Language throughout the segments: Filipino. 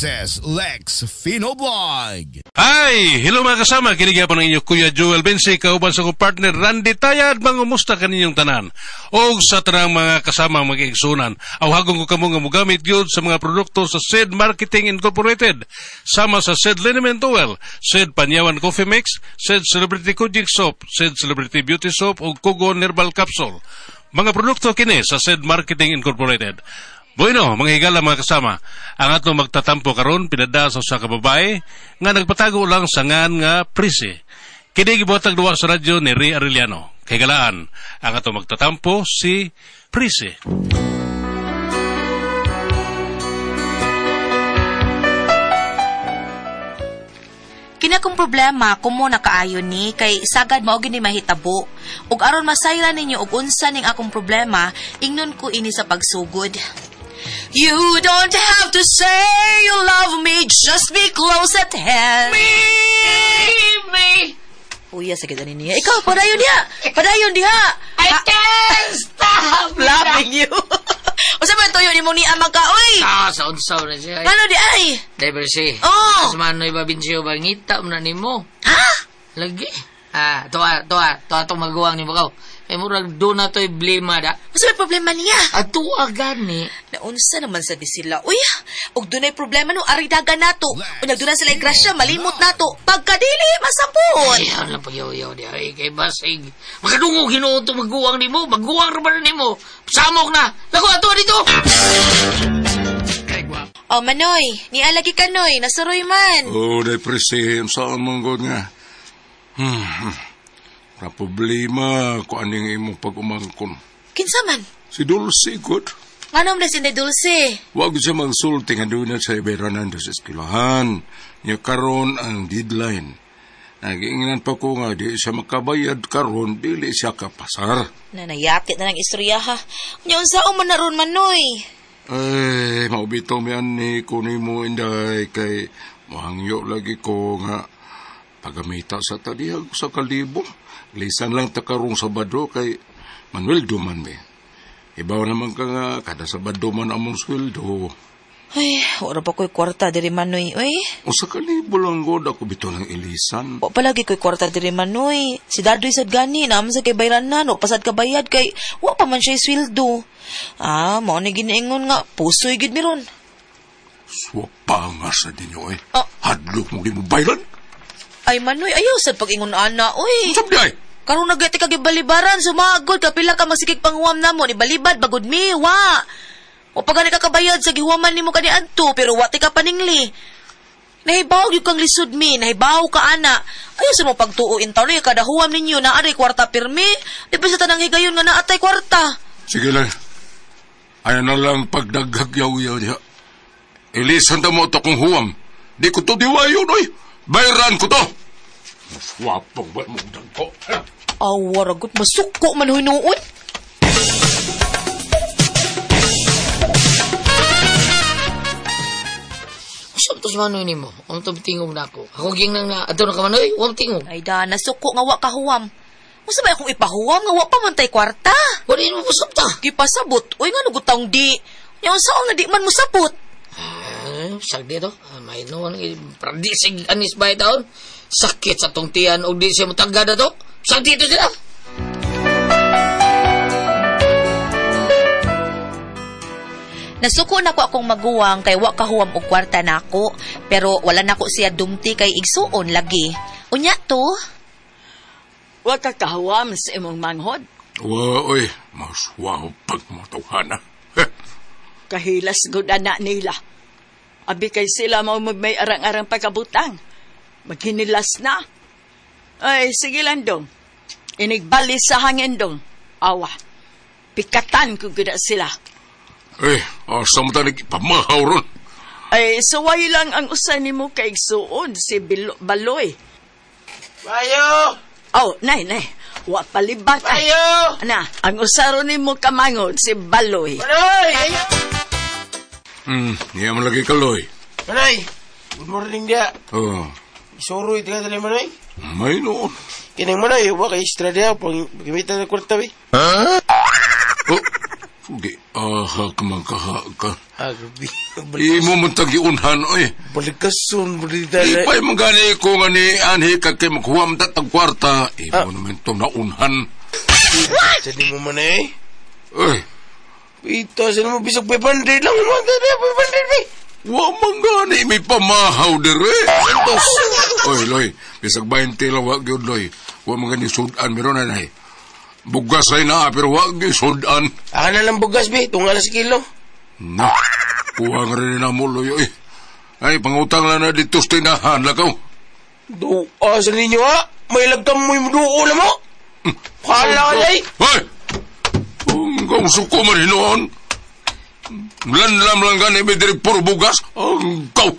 Mrs. Lex Finoblog. Hi! Hello mga kasama, kinigyan po ng inyong Kuya Joel Bensi, kauban sa kong partner Randy Tayad, mangumusta kaninyong tanan. O sa tanang mga kasama mag-iigsunan, awhagong ko kamo nga mugamit yun sa mga produkto sa SED Marketing Incorporated, sama sa SED Liniment Oil, SED Panyawan Coffee Mix, SED Celebrity Kojic Soap, SED Celebrity Beauty Soap, o Kugon Herbal Capsule. Mga produkto kini sa SED Marketing Incorporated. Bueno, mga higala mga kasama, ang ato magtatampo karon pinada sa kababae nga nagpatago lang sa ngan nga Prisi. Kini gibuhatag duwa sa radyo ni Ray Arellano. Kay galaan, ang ato magtatampo si Prisi. Kinakong problema kumo nakaayon ni kay sagad mao gini mahitabo. Ug aron masayra ninyo og unsa ning akong problema, ingnon ko ini sa pagsugod. You don't have to say you love me, just be close at hand. Me. Uya, sakit ani niya. Ikaw, padayon diha. Padayon diha. I can't stop Loving you. Usa ba tuyo ni mo ni amang ka, oy? Sa unsaw na siya. Ano di ay? Never see. Oh. Mas manoy ba binsyo ba ngita mo na nimo? Ha? Lagi. Tuwa itong magawa ni mo kaw. Ay murag doon na to'y blema da. Usa ba problema niya? Tuwa gani. Naunsa naman sa di sila. Uy, og dunay problema no ari dagan nato. Unyag dunay sila grasya malimot nato. Pagkadili masapon. Ay, lang pagyaw-yaw di. Ay, kay basig. Makadungog hinuon itong maguwang ni mo. Maguwang raman ni mo. Samok na. Lago, ato dito. Oh, Manoy. Nialagi ka, Noy. Nasuroy man. Oh, depresi. Saan mong god nga? Na problema ko aning imong pag-umangkon. Kinsa man? Si Dulce, god. Nganom na sinday Dulce. Wag siya magsulti nga doon na sa iberanan sa eskwelahan. Niya karon ang deadline. Nagiinginan pa ko nga di siya makabayad karon dili siya kapasar. Nanayapit na ng istorya ha. Unyaon saan man naroon, Manoy? Ay, maubito miyan ni kunin mo inday kay mahangyo lagi ko nga pagamita sa talihag sa kalibo. Lisan lang takarong Sabado kay Manuel Duman me. Ibaw naman ka nga kada Sabado man among sweldo. Ay, wala pa ko'y kwarta diri, Manoy. Uy. O sa kalibo lang god ako bito ng ilisan. O palagi ko'y kwarta diri, Manoy. Si Dadoy sad gani naman sa kay bayranan o pasad ka bayad kay wa pa man siya sweldo. Mao ni ginaingon nga pusoy gid mi ron. Swapa nga sa dinyo eh. Hadlok mo di mo bayran. Ay, Manoy, ayaw sad pag-ingon ana, uy. Sabi ay. Karong nagati ka gibalibaran, sumagod, kapila ka magsikig panghuam na mo, ibalibad, bagod mi, wa. O pag ka kabayad sa gihuaman ni mo kani adto, pero wati ka paningli. Nahibaw yung kang lisod mi, nahibaw ka ana. Ayaw sa mo pagtuuin taon na kada huwam ninyo na aray kwarta pirmi, di pa sa tanang higayon nga naatay kwarta. Sige lang. Ayaw na lang pagdaghag yaw-yaw diha. Ilisan ta mo ito kung huwam. Di ko to diwayon, oy. Bayaran ko to. Maswapong ba mong dagko? Waragot, masuko man hinuon. Saan to si Manoy ni mo? Ang tingog na ako. Ako ging nang na, ato na ka Manoy, huwag tingog. Ay da, nasuko nga wa kahuwam. Masa ba akong ipahuwam nga wa pa man tay kwarta? Wala mo pasap ta. Di pasabot. Uy nga nagutang di. Yung saan nga di man musapot. Sagdi to. May noon, pradisig anis ba taon? Sakit sa tong tiyan o di siya matagada to. Sagdi to sila. Nasuko na ko akong maguwang kay wa kahuwam og kwarta nako, pero wala nako siya dumti kay igsuon lagi. Unya to? Wa ka kahuwam sa imong manghod. Wa, oy. Maswaw pagmatuhana. Kahilas gud ana nila. Abi kay sila mao may arang-arang pagkabutang. Maghinilas na. Ay, sige lang dong. Inigbalis sa hangin dong. Awa. Pikatan ko gud sila. Asa mo tanig pamahaw ron? Ay, saway lang ang usan nimo kay igsuon si Baloy. Bayo! Oh, nay. Wa palibat. Bayo! Na, ang usaron nimo kamangod si Baloy. Manoy! Ayo! Niya man lagi kaloy. Manoy! Good morning dia. Oh. Isuroy tinggal dali Manoy. May noon. Kinang Manoy, wa kay extra dia pang gamitan ng kwarta, be. Oh, sige. Kamangkaha ka. Agabi. Imo man tagiunhan, oy. Balikason, balidala. Ipay magani ko nga ni Anhi kagkay maghuwam tatag kwarta. Imo naman itong naunhan. Sali mo man eh. Oy, Ito, saan mo bisag 500 lang. 500 eh. wa man gani, may pamahaw dire. Santos. Oy, Loy, bisag 20 lang wag yun, Loy. Wa man gani sudan, meron na nahi. Bugas ay na, pero wag yun sudan. Aka na lang bugas, be. Tunga na sa kilo. Na, kuha nga rin na mo, Loy, oy. Ay, pangutang lang na dito sa tinahan, lakaw. Doa sa ninyo, ha? May lagtam mo yung duo na mo. Kala ka, ay. Hoy! Ang kauso ko man hinoon. Lanlam lang gani, may diri puro bugas. Ang kau!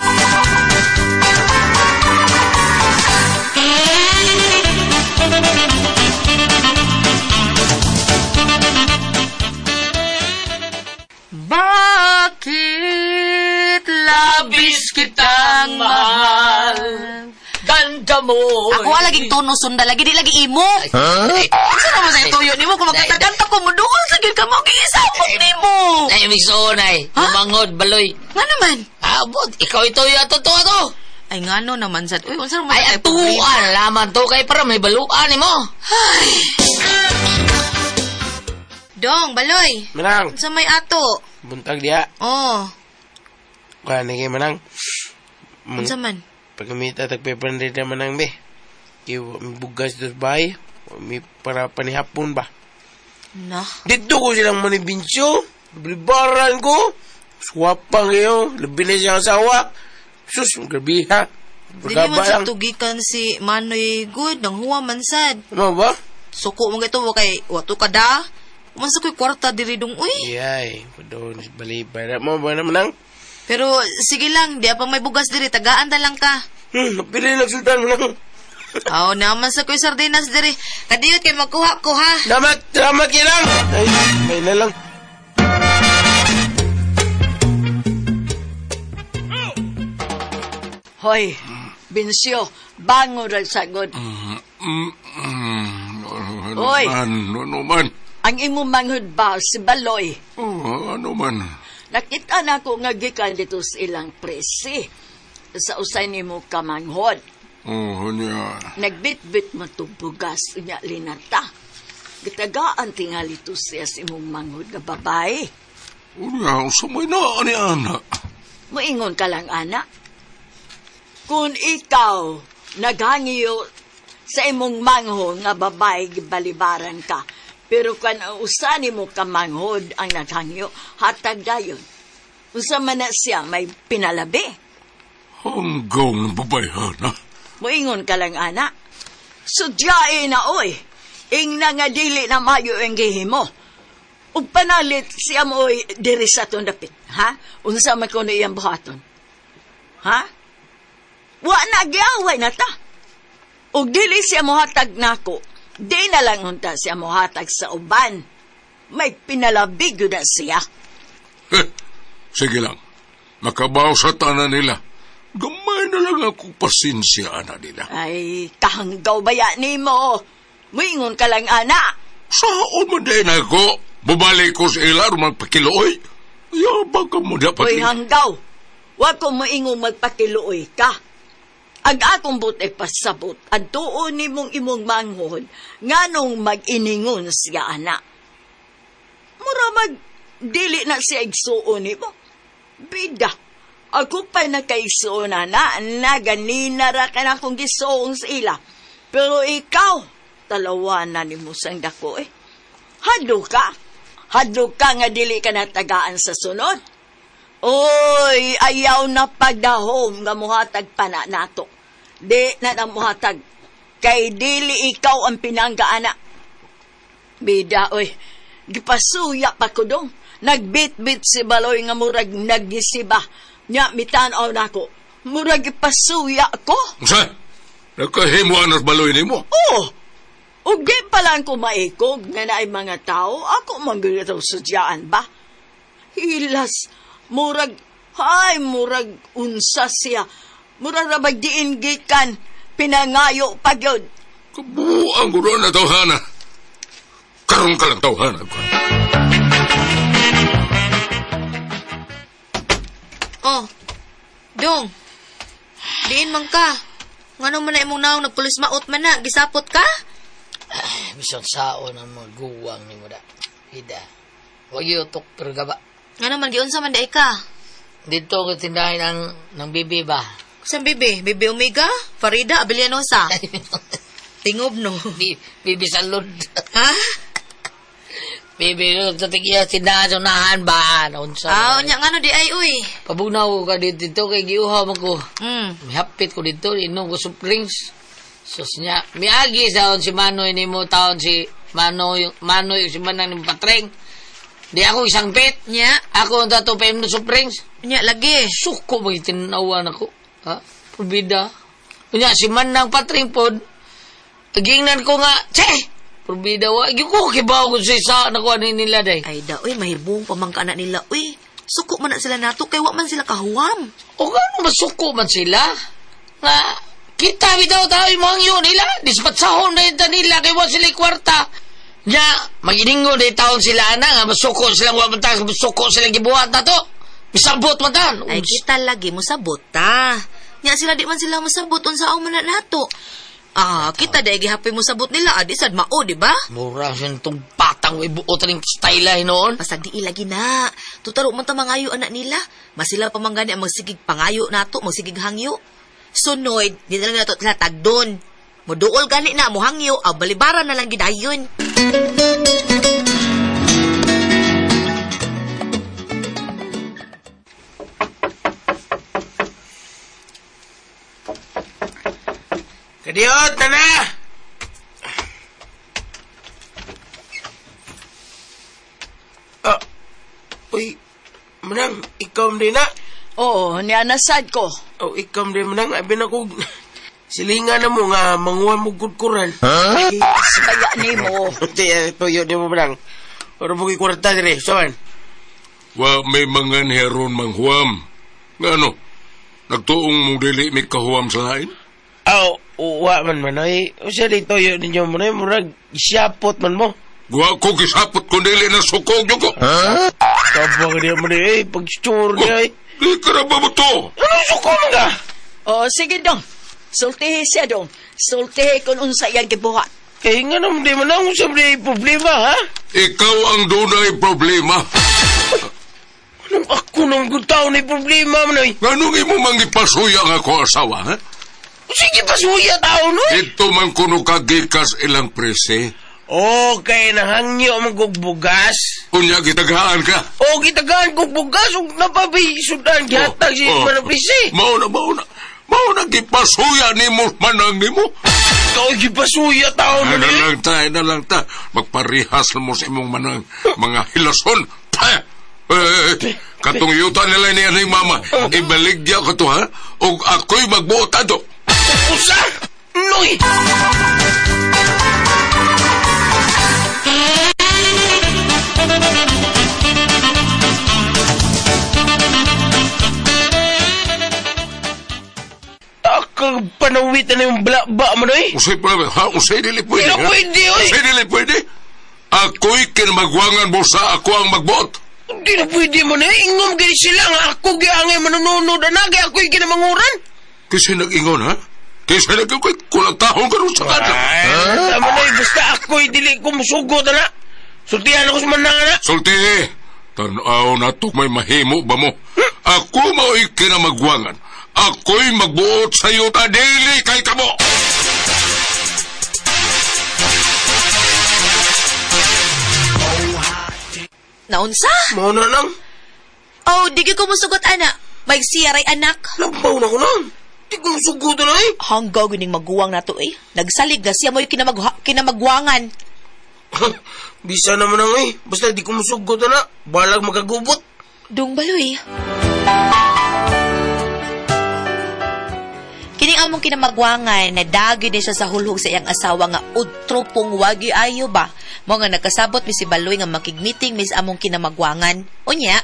Bakit labis kitang mahal? Ganda mo. Ako laging tono sunda lagi di lagi imo. Asa naman sa tuyo nimo kung magkanta ko mo duol sa gid ka mo giisapok nimo. Ay, miso nay. Lumangod, baloy. Nga naman. Abot, ikaw ito yung atuto. Ay ngano naman sad. Uy, unsa man Ay, atuan. Laman to kay para may baluan mo. Dong, baloy. Manang, Unsa may ato? buntag dia. Oh, Kaya na kayo, manang. unsa man? Pagkamita, tag 500 na manang, be. Kaya may bugas doon ba eh? May para panihapon ba? Na. Dito ko silang manibinsyo. Blibaran ko. Swapang kayo. Labi na siyang asawa. Sus, grabe ha. Dili man sa tugikan si Manoy Good nang huwa man sad. Ano ba? Suko mo ito kay wato kada. Umansa ko'y kwarta diri dong uy. Yay, padon balibay. Mo ba naman ang? Pero sige lang, di pa may bugas diri, tagaan ta lang ka. Napili nagsultan mo lang. Aw, naman sa ko'y sardinas diri. Kadiyot kay magkuha ko ha. Salamat kilang. Ay, may na lang. Hoy, Binsyo, bangon rin sagod. Oy. Ano man? Ang imo manghud ba si Baloy? Ano man? Nakita na ko nga gikan dito sa ilang presi. Sa usay nimo ka manghod. Niya. Nagbit-bit mo itong bugas niya linata. Gitagaan tingali to siya sa imong manghod nga babae. Niya, samay na, ana. Moingon ka lang, anak. Kung ikaw naghangiyo sa imong manghod nga babae gibalibaran ka, pero kung usani mo ka manghod ang naghangiyo, hatag dayon. Usa man na siya may pinalabi. Hanggang ng babayhan, ha? Moingon ka lang, anak. Sudyae na, oy. Ing na nga dili na mayo ang gihimo. Ug panalit siya mo, oy, diri sa itong dapit. Ha? Unsa man kuno iyang buhaton? Ha? Wa na giaway na ta. Ug dili siya mohatag nako. Di na lang unta siya mohatag sa uban. May pinalabig yun na siya. Sige lang. Makabaw sa tanan nila. Gamay na lang ako pasensya na nila. Ay, kahanggaw baya ni mo. Muingon ka lang, anak. Saan man din ako? Bubalik ko sa ila magpakiloy. Yabang ka mo dapat. Uy, hanggaw. Huwag ko moingong magpakiluoy ka. Ag akong buti pasabot, at doon ni mong imong manghod, nga nung mag-iningon siya, anak. Mura mag-dili na siya igsuon ni mo. Bida, ako pa nakaigsuon na ganina ra ka na kong gisuong sa ila. Pero ikaw, talawanan ni mo sang dako eh. Hadlo ka nga dili ka natagaan sa sunod. Oy, ayaw na pagdahom nga muhatag pa na nato. Di na muhatag. Kay dili ikaw ang pinanggaana. Bida, oy. Gipasuya pa ko dong. Nagbit-bit si Baloy nga murag nagisiba. Nya, mitanaw na ko. Murag gipasuya ko. Sa? Nakahimuan at Baloy ni mo? Oo. Ug di pa lang ko maikog nga naay mga tao. Ako manggulitaw sudyaan ba? Hilas. Murag unsa siya. Murag rabag diin gikan, pinangayo pagyod. Kabuang ko doon na tawhana. Karong ka lang tawhana ko. Oh, Dong. Diin man ka. Ngano man na imong naong nagpulis maot man na, gisapot ka? Bisong saon ang mga guwang ni mo da. Hida. Huwag yutok pero gaba. Ngano man giunsa man dai ka? Dito ko tindahin ng bibi ba? Kusang bibi? Bibi Omega? Farida Abellanosa? Tingob no. Bibi salud. Ha? Bibi sa tigiya tindahan sa unahan ba? Unsa? Nya ngano di ay uy. Pabunaw ka dito kay giuhaw man ko. Mm. Hapit ko dito, inom ko Springs. Sus niya, miagi sa si Manoy ni mo taon si Manoy si Manang ni Patreng. Di ako isang pet. Nya, Ako ang tatupayim ng Springs. nya lagi. Suko ba itinawan ako? Ha? Probida. Kunya, si Manang Patreng pod. Agingnan ko nga, Che! Probida wa. Yung ko kibaw ko sa isa nakuha nila day. Ay da uy, mahibong pamangka na nila uy. Suko man na sila nato kay wa man sila kahuwam. O gano'n masuko man sila? Nga, kita bitaw tayo yung mga yun nila. Dispatsahon na yun nila kay wa sila kwarta. Nga, maginingo na taon sila na nga masuko silang wamantang masuko silang gibuhat na to. Misabot man tan. Ay kita lagi mo sabot ta. Nya sila di man sila masabot unsa man na nato. Kita dai gihapon mo sabot nila adi sad mao di ba? Mura siya itong patang may buot rin style noon. Basta di ilagi na. Tutaro man ta mangayo anak nila. Mas sila pamanggani ang magsigig pangayo nato, magsigig hangyo. Sunod, di na lang nato tlatag doon. Moduol gani na mo hangyo, balibaran na lang gidayon. Kadiot, tana! Uy, Manang, ikaw din na. Oo, nianasad ko. Ikaw din, Manang. Abi na ko, silingan na mo nga, manguha mo gudkuran. Ay, sabaya ni mo. Tuyo di mo, Manang. Para mo kikwarta dire, saman. Wa may mga heron manghuam. Nga ano, nagtuong mong dili may kahuam sa lain? Wa man manoy. Usa dito yun ninyo manoy, murag isyapot man mo. Wa ko kisapot kung dili na sukog yun ko. Kabang niya manoy, pag-sture niya. Di ka na ba mo to? Ano sukog ka? Sige dong. Sultihi siya dong. Sultihi kung unsa yan gibuhat. Nga naman di man ang usap di problema, ha? Ikaw ang dunay problema. Anong ako nang gutaw ni problema, manoy? Ganong imo mangipasuya nga ko asawa, ha? Sige, pasuya tao, no? Ito man kuno kagikas ilang prese. Okay, nahangyo magugbugas. Unya gitagaan ka. Gitagaan kong bugas. Napabisudan, gihatag si Manaprisi. Mauna. Mauna gipasuya ni mo, Manang ni mo. Ikaw gipasuya tao, manoy. Na lang ta. Magparihas mo sa imong Manang. Mga hilason. Katong yuta nila niya ni Mama. Ibaligya ko to, ha? O ako'y magbuot ato. Usa! Noy! Akang panawitan na yung blaba mo, Noy. Usay dili pwede, Pero ha? pwede, oy! Usay dili pwede. Ako'y kinamagwangan mo sa ako ang magbuot. Hindi na pwede mo, Noy. Ingom gini sila nga ako giangay manununod na nagay ako'y kinamanguran. Kasi nag-ingon, ha? Kasi nag-ingon, kulang tahong ka rin sa kanya. Tama, Noy. Basta ako'y dili ko musugot na. Sultihan ako sa manang na. Sulti, tanaw na to may mahimo ba mo? Ako mao'y kinamagwangan. Ako'y magbuot sa iyo ta daily kay kamo. Naunsa? Mauna lang. Di ko musugot anak. May siyaray anak. Lampaw na ko lang. Di ko musugot na, eh. Hanggaw gining maguwang nato eh. Nagsalig na siya mo'y kinamagwangan. Bisa naman ang eh. Basta di ko musugot na. Balag magagubot. Dong baloy. Kining among kinamagwangan na dagi ni siya sa hulhog sa iyang asawa nga utro pong wagi ayo ba. Mo nga nagkasabot mi si Baloy nga makigmeeting mis among kinamagwangan. Unya.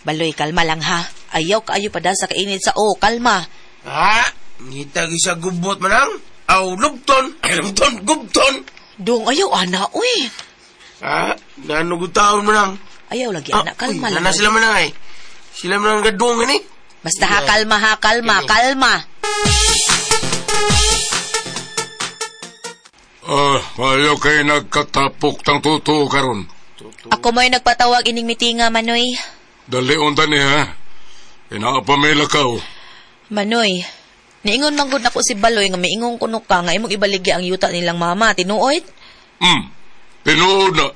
Baloy, kalma lang ha. Ayaw kaayo pa sa kainit sa kalma. Ngitagi sa gubot manang. Lubton. Lubton, gubton. Dong, ayaw ana, uy. Nanugutaon manang. Ayaw lagi anak, kalma lang. Nana sila manang eh. Sila manang gadong gani. Basta ha, kalma. Mayo kay nagkatapok tang tuto karon. Ako mo'y nagpatawag ining mitinga, Manoy. Dali unta ni ha. Inaapamela ka o. Manoy, niingon man gud nako si Baloy nga miingon kuno ka nga imong ibaligya ang yuta nilang mama, tinuod? Tinuod na.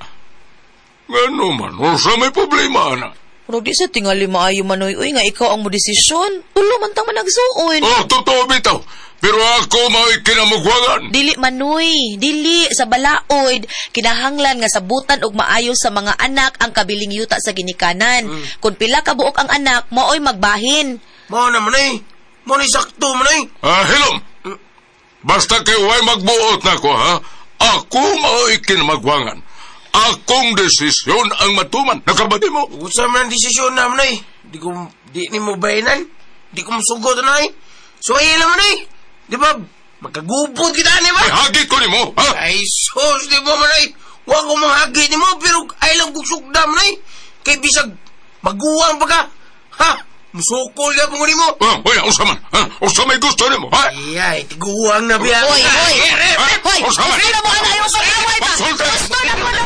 Ngano man, sa may problema na. Pero di sa tingali maayo, Manoy. Uy, nga ikaw ang mo desisyon. Tulo man tang managsuon. Totoo bitaw. Pero ako mao'y kinamugwagan. Dili, Manoy. Dili. Sa balaod, kinahanglan nga sabutan og maayo sa mga anak ang kabiling yuta sa ginikanan. Kung pila ka buok ang anak, mao'y magbahin. Mao na, Manoy. Mao ni sakto, Manoy. Hilom. Basta kay way magbuot na ko, ha? Ako mao'y kinamugwagan. Akong desisyon ang matuman. Nakabati mo? Usa man ang desisyon na, Manoy. Di ni mo bayanan. Di ko masugot, Manoy. So, ayun lang, Manoy. Di ba, magkagubod kita, ni ba? Ay, hagit ko ni mo, ha? Ay, sos, di ba, Manoy? Huwag ko mahagit ni mo, pero ay lang kuksukda, Manoy. Kay bisag, maguwang pa ka. Ha? Musukol ka po ni mo. Uy, usa man. Usa may gusto ni mo, ha? Ay, tiguwang na biya. Hoy! Usa man. Sino mo na yung pag-away ba? Sultan. Gusto na mo na.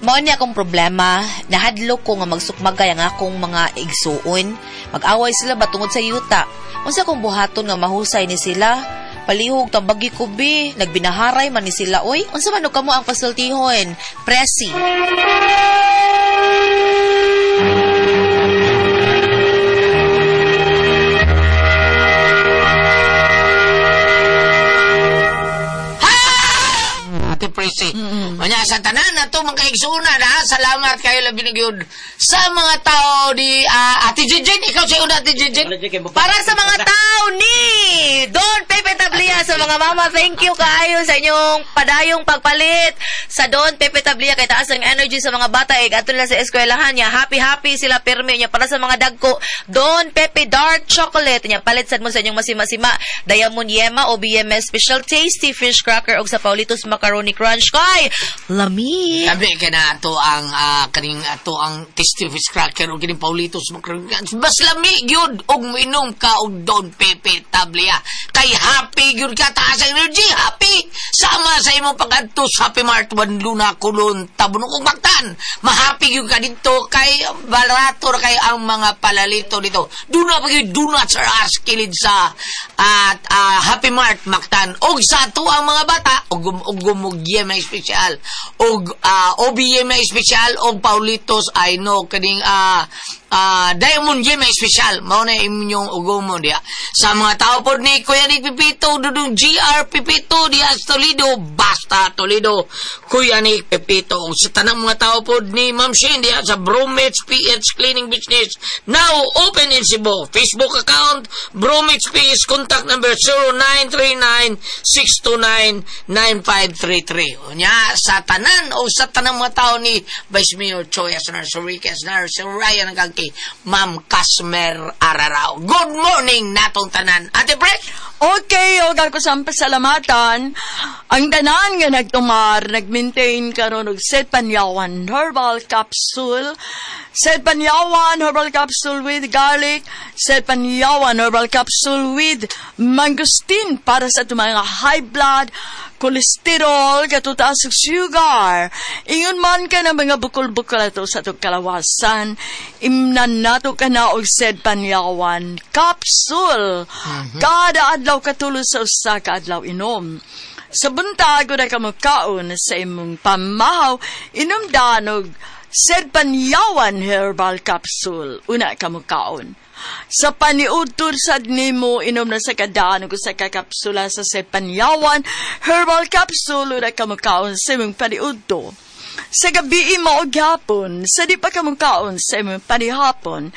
Mao ni akong problema, nahadlok ko nga magsukmagay ang akong mga igsuon. Mag-away sila ba tungod sa yuta? Unsa akong buhaton nga mahusay ni sila? Palihog tambagi ko bi, nagbinaharay man ni sila oy. Unsa man kamo ang pasultihon? Presi. Ate Presi. Manya sa tanan na to mga kaigsuuna na. Salamat kayo labi na gyud sa mga tao di Ate Jinjin. Ikaw sa una, Ate Jinjin. Para sa mga tao ni Don Pepe Tablia, sa mga mama, thank you kaayo sa inyong padayong pagpalit sa Don Pepe Tablia kay taas ang energy sa mga bata ato nila sa eskwelahan niya. Happy sila permi niya. Para sa mga dagko, Don Pepe Dark Chocolate niya, palit sad mo sa inyong masima-sima Diamond Yema o BMS Special Tasty Fish Cracker og sa Paulitos Macaroni Crunch kay lami. Sabi ka na ito ang kaning ato ang Tasty Fish Cracker o kining Paulitos Macaroni Crunch. Bas lami gyud og minom ka og Don Pepe Tablia. Kay happy gyud ka, taas ang energy, happy. Sama sa imong pag-adto sa Happy Mart Luna Kulon Tabunong kong Bagtan. Mahappy gyud ka dito kay barato ra kay ang mga palalito dito. Duna pa gyud donuts or kilid sa Happy Mart Mactan og sa ato ang mga bata og GMA Special og OBMA Special og Paulitos I know kaning Diamond GMA Special mao na inyong ugomon dia sa mga tao pod ni Kuya Nick Pipito dudong GR Pipito dia sa Toledo basta Toledo Kuya Nick Pipito og sa tanang mga tao pod ni Ma'am Shane dia sa Bromage PH Cleaning Business now open in Cebu Facebook account Bromage PH contact number 0939-629-9533 nya sa tanan o sa tanang mga tao ni Vice Mayor Choi Asnar Sorikas Nar sa Ryan ang kay Ma'am Kasmer Ararao. Good morning natong tanan. Ate Brett? Okay, og ako sa pasalamatan. Ang tanan nga nagtumar, nag-maintain karon og Set Panyawan Herbal Capsule. Set Panyawan Herbal Capsule with garlic. Set Panyawan Herbal Capsule with mangosteen para sa mga high blood, kolesterol, katutaas og sugar. Ingon man ka na mga bukol-bukol ato sa itong kalawasan, imnan nato ka na og Set Panyawan Capsule. Kada adlaw katulos sa usa ka adlaw inom. Sa buntag na kamukaon sa imong pamahaw, inom danog Set Panyawan Herbal Capsule. Una kamukaon. Sa paniudtod sad nimo inom na sa kadaan ko sa kakapsula sa Set Panyawan Herbal Capsule una kamukaon sa imong paniudto. Sa gabi mo og hapon, sa di pa kamukaon sa imong panihapon,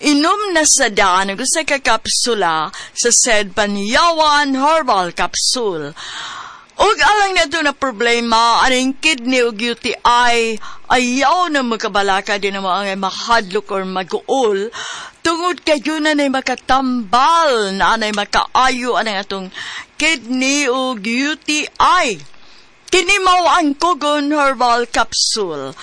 inom na sa daan ko sa kakapsula sa Set Panyawan Herbal Capsule. Og alang na ito na problema, aning kidney o UTI, ayaw na magkabalaka din ang mga mahadlok or mag-uol, tungod kayo na makatambal na anay makaayo anang atong kidney o UTI. Kini mao ang Kogon Herbal Capsule.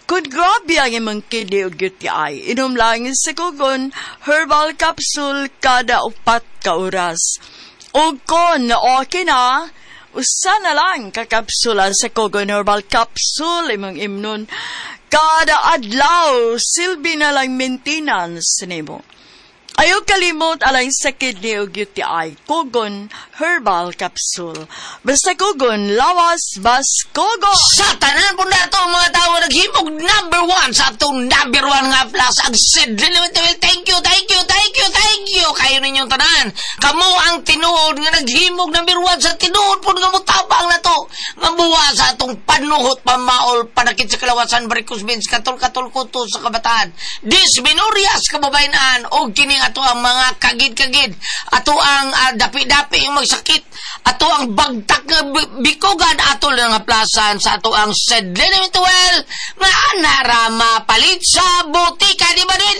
Kung grabe ang imong kidney o UTI, inom lang sa Kogon Herbal Capsule kada 4 ka oras. O kung okay na, usa na lang kakapsula sa Kogon Herbal Capsule imong imnon kada adlaw, silbi na lang maintenance nimo. Ayaw kalimot alay sa kidney o UTI, Kogon Herbal Capsule. Basta Kogon, lawas, bas Kogon! Satanan po na ito mga tao naghimog number 1 sa itong number 1 nga plus ang Sid Limited. Thank you. Kayo ninyong tanan. Kamo ang tinuod nga naghimog number 1 sa tinuod po nga mutabang na to. Nga buwa sa itong panuhot, pamaol, panakit sa kalawasan, varicose veins, katol-katol kuto sa kabataan. Dysmenorias, kababainaan, o kining ato ang mga kagid-kagid, ato ang dapi-dapi yung magsakit, ato ang bagtak nga bikogan, ato lang nga plasan sa ato ang Sedlin Well nga anarama palit sa butika, di ba din?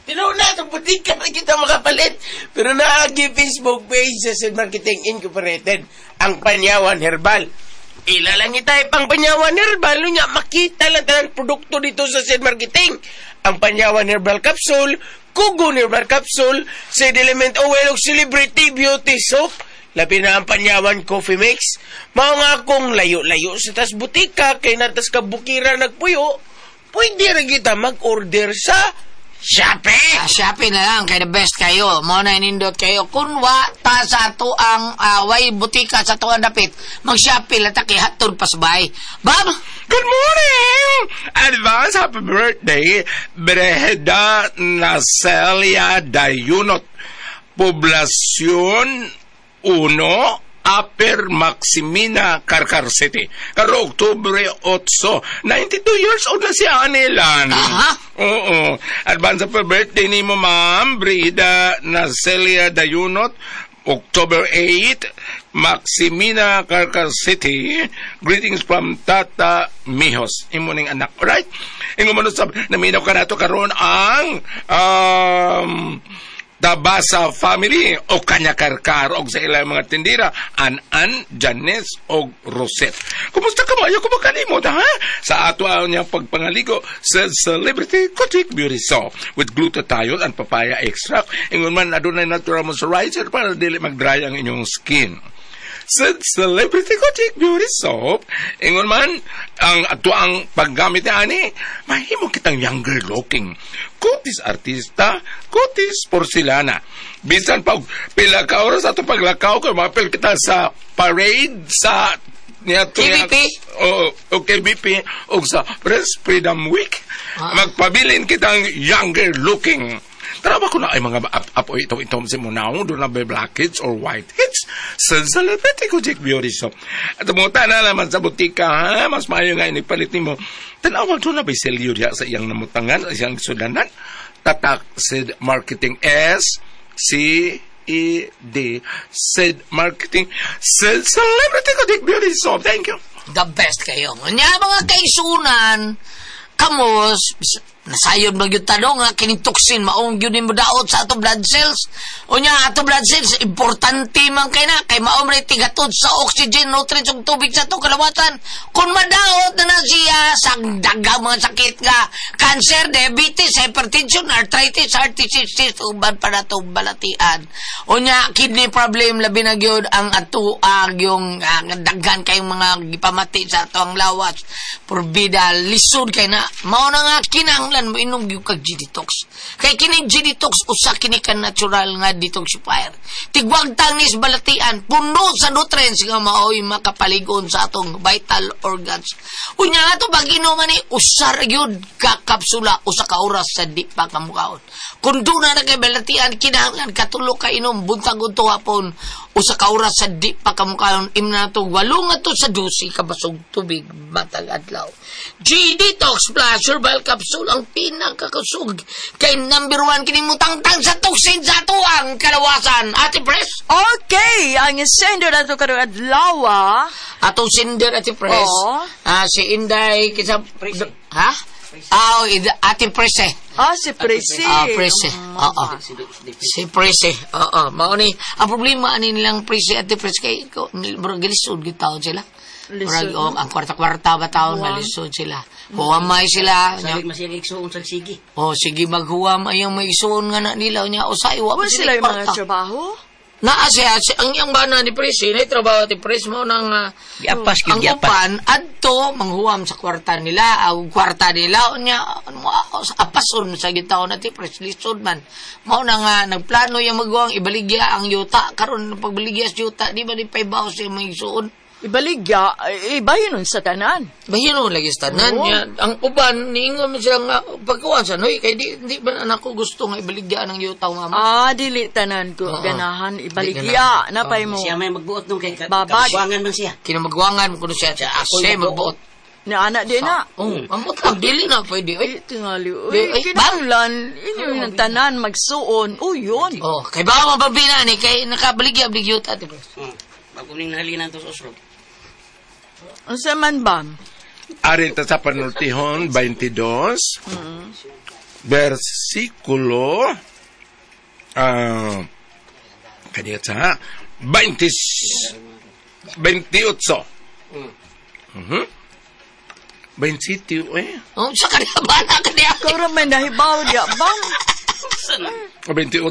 Tinuna, itong butika na kita makapalit. Pero naagi Facebook page sa Sid Marketing Incorporated, ang Panyawan Herbal. Ilalang itay pang Panyawan Herbal, niya makita lang talang produkto dito sa Sid Marketing. Ang Panyawan Herbal Capsule, Kogon Herbal Capsule, Sid Element Oil, Celebrity Beauty Soap, labi na ang Panyawan Coffee Mix. Mao nga akong layo-layo sa tas butika, kay natas kabukira nagpuyo, pwede rin kita mag-order sa Shopee. Shopee na lang, kay the best kayo. Mo na inindot kayo. Kunwa, ta sa ato ang way butika sa ato ang dapit. Mag-Shopee, lataki, hatod pasbay. Bob? Good morning! Advance happy birthday, Breheda Nacelia Dayunot. Poblasyon 1, Upper Maximina, Carcar City. Karo Oktubre 8. 92 years old na si Anilan. Oo. Advance happy birthday ni mo, ma'am. Breheda Nacelia Dayunot. October 8, Maximina, Carcar City. Greetings from Tata Mijos. Imo ning anak. Alright? Ingo mo sab, naminaw ka na to karon ang Tabasa family o kanya karkar o sa ilang mga tindira, An-An, Janice o Rosette. Kumusta ka mo? Ayaw ko makalimot, ha? Sa ato niyang pagpangaligo sa Celebrity Kotik Beauty Soap with glutathione and papaya extract. Ingon man, adunay natural moisturizer para dili mag-dry ang inyong skin. Sa Celebrity Kotik Beauty Soap, ingon man, ang ato ang paggamit niya ani, mahimo kitang younger looking. Kutis artista, kutis porcelana. Bisan pag pila ka oras ato paglakaw, kung mapil kita sa parade, sa KBP? O KBP, o sa Press Freedom Week, magpabilin kitang younger looking. Tarawa ko na ay mga apo itong si Munaw, doon na may blackheads or whiteheads sa Celebrity Kotik Beauty Soap. At muta na naman sa butika, ha? Mas maayo nga inipalit ni mo. Tanawag doon na may selyo diya sa iyang namutangan, sa iyang sudanan. Tatak Sid Marketing SCED Sid Marketing Sid Celebrity Kotik Beauty Soap. Thank you. The best kayo. Nga mga kaisunan, kamos, nasayod magyud tanong nga kining toxin maong gyud mo daot sa ato blood cells. Unya ato blood cells importante man kay na kay maom ray tigatod sa oxygen, nutrients ug tubig sa ato kalawatan. Kun madaot na siya sa daghang mga sakit nga cancer, diabetes, hypertension, arthritis, heart disease, uban pa nato balatian. Unya kidney problem labi na gyud ang ato yung daghan kayong mga gipamati sa ato ang lawas. Porbida lisod kay na mao na nga kinang mo inom yung kag G-Detox. Kaya kining G-Detox, usa kini ka natural nga detoxifier. Tigwag tangnis balatian, puno sa nutrients nga maoy makapaligon sa atong vital organs. Unya nga to, pag inuman ni, usar yun kakapsula, usa ka oras sa di pa kamukaon. Kung doon na kay balatian, kinahanglan katulo ka inom, buntag unto hapon, usa ka oras sa di pa kamukaon, imna to, walong nga to sa dusi, kabasog tubig, matag adlaw. G-Detox Plus Herbal Capsule, ang ang pinakakusog. Kay number 1 kini mo tangtang sa tuksin sa tuang kalawasan. Ate Pres? Okay, ang sender na ito karong adlaw. Atong sinder, Ate Pres. Oo. Si Inday, kisa... Ha? Ate Pres Si Presi. Presi. Oo. Si Presi. Oo. Mauni. Ang problema ani nilang Presi at Presi kay murag gilisod gyud taon sila. Murag ang kwarta-kwarta ba taon malisod sila. Huwamay sila. Sabi masiyang igsuon sa sige. Sige maghuwam ay ang maigsuon nga na nila nya usay wa Wala sila yung mga trabaho? Naa siya, ang iyang bana ni Presi, na trabaho ni Presi mo nang Giapas ang upan, adto, manghuwam sa kwarta nila, kwarta nila, niya, apason sa gitaw na ti Presi, lisod man. Mao na nga, nagplano yung maghuwang, ibaligya ang yuta, karon pagbaligya sa yuta, di ba di paibaw siya may suon? Ibaligya, ibahin nun sa tanan. Bahiron lagi sa tanan niya. Ang uban, niingon mo silang pagkawan sa noy, kaya di ba anak ko gusto nga ibaligya ng yuta, mama? Dili tanan ko, ganahan, ibaligya, napay mo. Siya may magbuot nung kay Babad. Kabuangan man siya. Kinamagwangan mo kuno siya, siya magbuot. Na anak din na. Amot lang, dili na pwede. Tingali, kinaulan, inyo yung tanan, magsuon, yun. Kay baka mapabina ni, kay nakabaligya, yuta, diba? Maguning nahalinan to sa usrog. Ang saman ba? Ari ta sa panultihon 22 versikulo kanya sa 28. 27 Sa kanya ba na kanya? Karo may nahibaw diya bang? 28.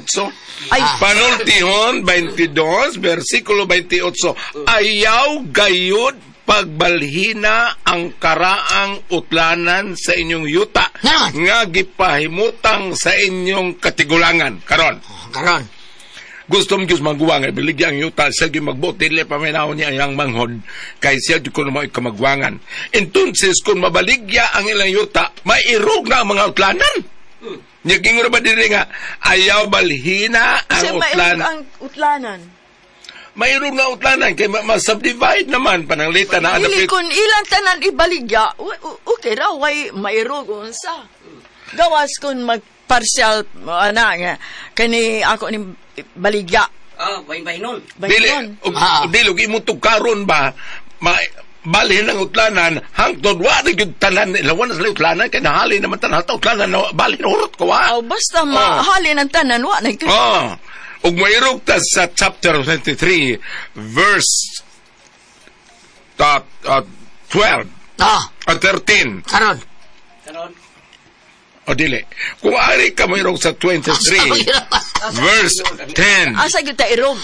Panultihon 22 versikulo 28. Ayaw gayud pagbalhina ang karaang utlanan sa inyong yuta nga gipahimutang sa inyong katigulangan. Karon. Gusto mo Diyos magwang, biligyan ang yuta, siya magbuot, dili paminahon niya ang manghod, kay siya kung mo ikamagwangan. Entonces, kung mabaligya ang ilang yuta, mairog na ang mga utlanan. Naging ba dili nga, ayaw balhina ang utlanan. Ang utlanan. Mayroon na utlanan, kaya ma-subdivide naman, pananglita na Dili, kung ilang tanan ibaligya, okay raw, way mairog unsa. Gawas kung mag-partial, nga, kani ako ni baligya. Bahin-bahinon. Dili, imutog karon ba, balhin ang utlanan, hangtod, wala yung tanan, ilawan na sila utlanan, kaya nahali naman tanan, utlanan, balhin, urot ko, basta mahali ng tanan, wala na ug mairog ta sa chapter 23 verse 12 13 Karon dili kung ari ka mairog sa 23 verse 10 asa gyud ta irog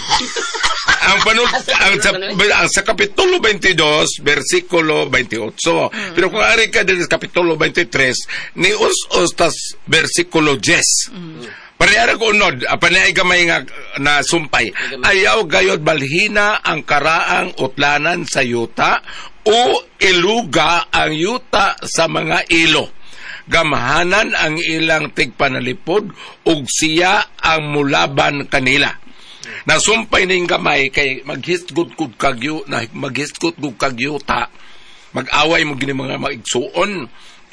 ang sa kapitulo 22 versikulo 28 pero kung ari ka din sa kapitulo 23 ni us tas versikulo 10 Parehara ko unod, panay gamay nga na sumpay. Ayaw gayod balhina ang karaang utlanan sa yuta o iluga ang yuta sa mga ilo. Gamahanan ang ilang tigpanalipod ug siya ang mulaban kanila. Nasumpay ning gamay kay maghisgot gud kagyo na maghisgot gud kagyuta. Mag-away mo gini mga maigsuon.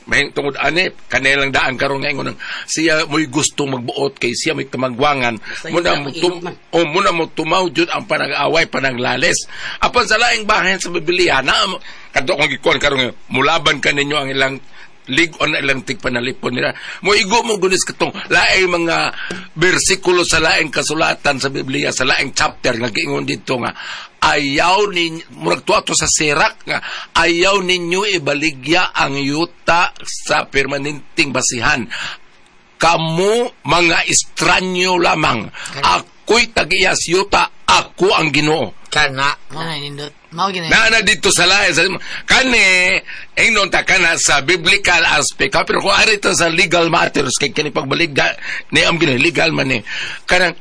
May tungod anip, kanilang daan karon nga ingon siya mo'y gusto magbuot kay siya mo'y kamagwangan. Muna mo tumaw jud ang panag-away, panaglales. Apan sa laing bahin sa Biblia na kadto kong gikuan karon mulaban ka ninyo ang ilang ligon na ilang tigpanalipon nila. Moigo mo gunis katong laing mga bersikulo sa laing kasulatan sa Biblia, sa laing chapter nga giingon dito nga ayaw ninyo, murag tuwato sa sirak nga, ayaw ninyo ibaligya ang yuta sa permanenteng basihan. Kamu mga estranyo lamang. Ako'y tag-iyas yuta, ako ang Ginoo. Kana, nindot. Na dito sa lahi, kani, ingnon ta kana sa biblical aspect, pero kung arito sa legal matters, kay kani pagbaligya, ni ang legal man ni, kanang,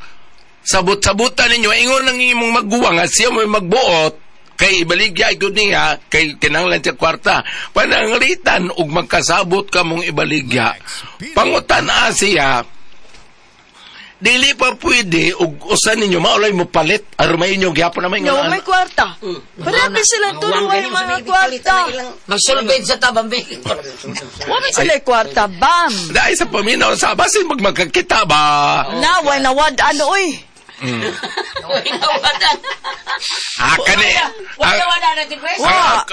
sabot-sabutan ninyo, ingon nang imong magguwang at siya mo magbuot, kay ibaligya ito niya, kay kinanglan siya kwarta. Pananglitan, ug magkasabot ka mong ibaligya. Pangutan siya, dili pa pwede ug usan ninyo maulay mo palit aron may inyo gyapon na may No, may kwarta. Marami silang turuan yung mga kwarta. Magsulbid sa tabambi. Wala sila kwarta, bam! dahil sa paminaw sa basin magkakita ba. Naway nawad ano, uy. Kani.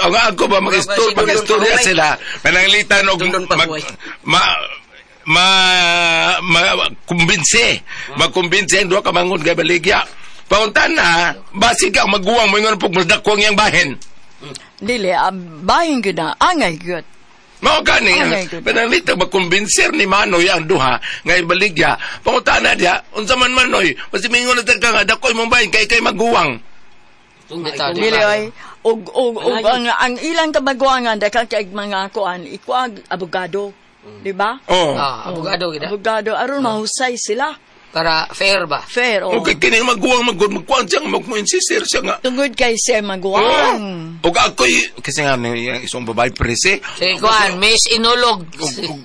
Ang ako ba mag-istorya sila. Mananglitan og kumbinse. Magkumbinse ang duha ka mangon kay baligya. Pauntan na, basig ang maguwang mo yung pagmaldakwang yung bahin. Dili, bahin ko na, angay ko. Mao gani, Okay, good. panalita magkumbinser ni Manoy ang duha nga ibaligya. Pauntan na dia, unsa man Manoy, basta mingon na tagka nga dakoy mong bahin kay maguwang. Dili, ay, ang ilang kabaguangan, daka kay mga kuan, ikuag abogado. Di ba? Oh. Abogado kita. Abogado, aron mahusay sila. Para fair ba? Fair, o. Okay, kini maguwang magkuan siya nga magmo-insistir siya nga. Tungod kay Sir Maguang. Ug ako'y kasi nga yung isang babae prese. Sige, kuhan, Miss Inulog.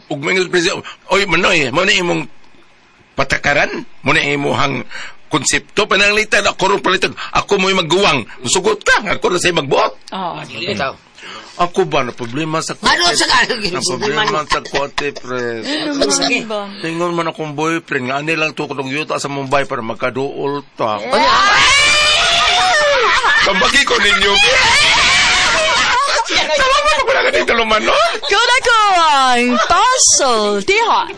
Ug mga prese. Oy Manoy, mo na imong patakaran, mo na imong konsepto pananglitan ako ron palitan. Ako mo'y magguwang. Musugot ka, ako na sa'y magbuot. Oo. Itaw. Ako ba na problema sa Ano sa na problema sa kote, pre. Ba? Tingon man akong boyfriend nga ani lang tukod og yuta sa Mumbai para magkaduol ta. Kambagi ko ninyo. Salamat ko lang dito lumano. Ko ang puzzle, tiha.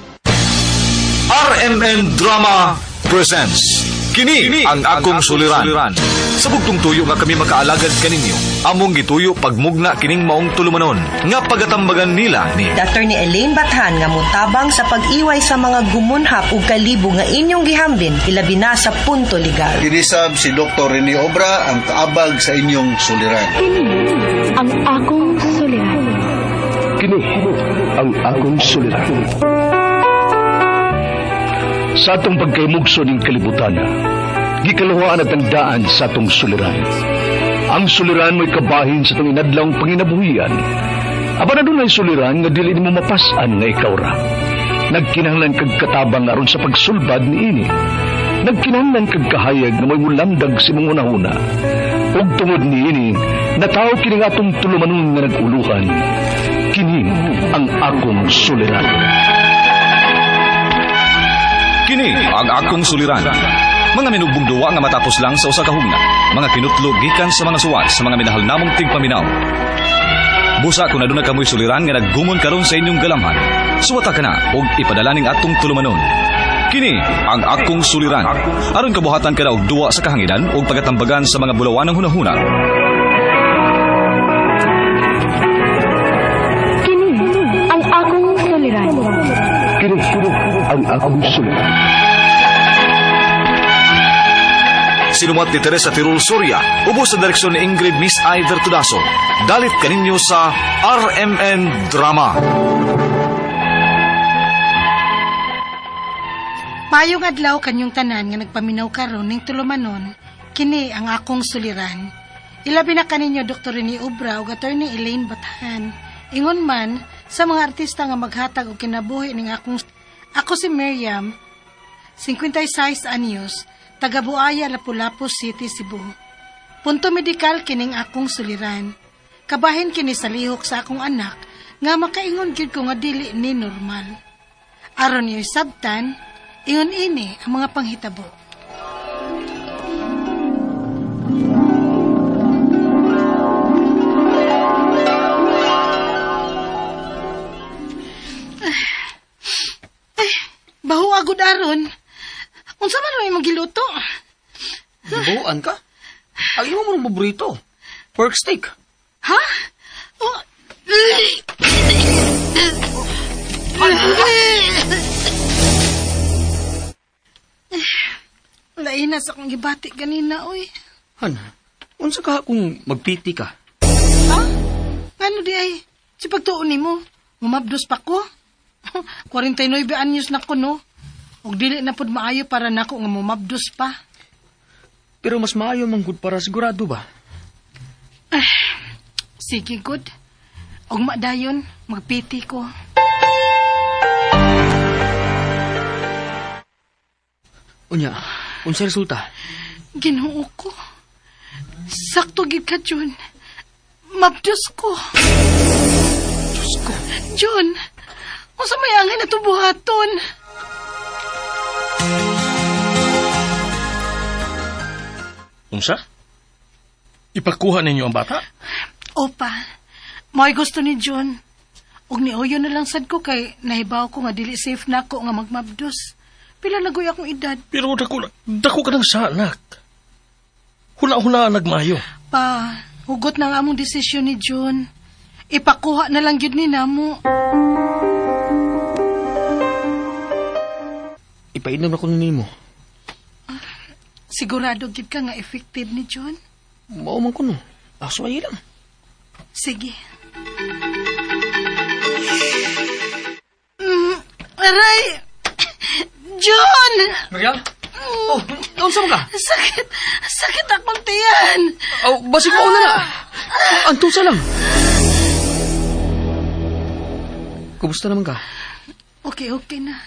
RMN Drama presents Kini ang akong suliran. Sa bugtong tuyo nga kami makaalagad kaninyo, among gituyo pagmugna kining maong tulumanon nga pagatambagan nila ni Dr. ni Elaine Bathan nga mutabang sa pag-iway sa mga gumunhap ug kalibo nga inyong gihambin ilabi na sa punto legal. Kinisab si Dr. Rene Obra ang kaabag sa inyong suliran. Ang akong suliran. Kini ang akong suliran. Sa atong pagkaymugso ng kalibutan, gikaluhaan at ang daan sa atong suliran. Ang suliran mo'y kabahin sa itong inadlawng panginabuhian. Aba na doon ay suliran nga dili mo mapasan nga ikaw ra. Nagkinahanglan kag katabang aron sa pagsulbad ni ini. Nagkinahanglan kag kahayag na may mulamdag si mong unahuna. Ug tungod ni ini, nataw kini nga atong tulumanon nga naguluhan. Kini ang akong suliran. Kini ang akong suliran. Mga minubong duwa nga matapos lang sa usa ka hugna. Mga kinutlog gikan sa mga suwat sa mga minahal namong tigpaminaw. Busa kung aduna kamoy suliran nga naggumon karon sa inyong galamhan. Suwata ka na og ipadala ning atong tulumanon. Kini ang akong suliran. Aron kabuhatan ka na og duwa sa kahanginan og pagatambagan sa mga bulawan ng hunahuna. Kini ang akong suliran. Kini ang akong suliran. Sinumat ni Teresa Tirul Soria, ubos sa direksyon ni Ingrid Miss Iver Tudaso. Dalit kaninyo sa RMN Drama. Mayong adlaw kanyong tanan nga nagpaminaw karon ning tulumanon, kini ang akong suliran. Ilabi na kaninyo Dr. Rene Obra ug Attorney Elaine Bathan. Ingon man sa mga artista nga maghatag og kinabuhi ning ako si Miriam, 56 anyos, taga Buaya, Lapu-Lapu City, Cebu. Punto medikal kining akong suliran. Kabahin kini sa lihok sa akong anak nga makaingon gyud ko nga dili ni normal. Aron niyo sabtan, ingon ini ang mga panghitabo. Baho agud aron. Unsa man may magiluto? Buuan ka? Ang imo mo ng paborito. Pork steak. Ha? Oh. Lain na sa akong gibati ganina, oy. Han, unsa ka kung magpiti ka? Ha? Ano di ay? Si pagtuon ni mo, mumabdos pa ko. 49 anyos na ko, no? Og dili na pud maayo para nako nga mumabdos pa. Pero mas maayo man gud para sigurado ba? Sige, good. Og madayon, magpiti ko. Unya, unsa resulta? Ginoo ko. Sakto gid ka, Jun. Mabdos ko. Diyos ko. Jun, unsa may angin na buhaton? Unsa? Ipakuha ninyo ang bata? Opa, may gusto ni Jun. Ug niuyo na lang sad ko kay nahibaw ko nga dili safe na ako nga magmabdos. Pila nagoy akong edad. Pero dako ka ng sanak. Huna-huna nagmayo. Pa, hugot na nga among desisyon ni Jun. Ipakuha na lang yun ni namo. Ipainom ako nimo. Sigurado gid ka nga effective ni Jun? Mao man ko no. Aso ay lang. Sige. Aray! Jun! Miriam? Oh, unsa mo ka? Sakit akong tiyan. Oh, basig mo na. Antusa lang. Kumusta naman ka? Okay na.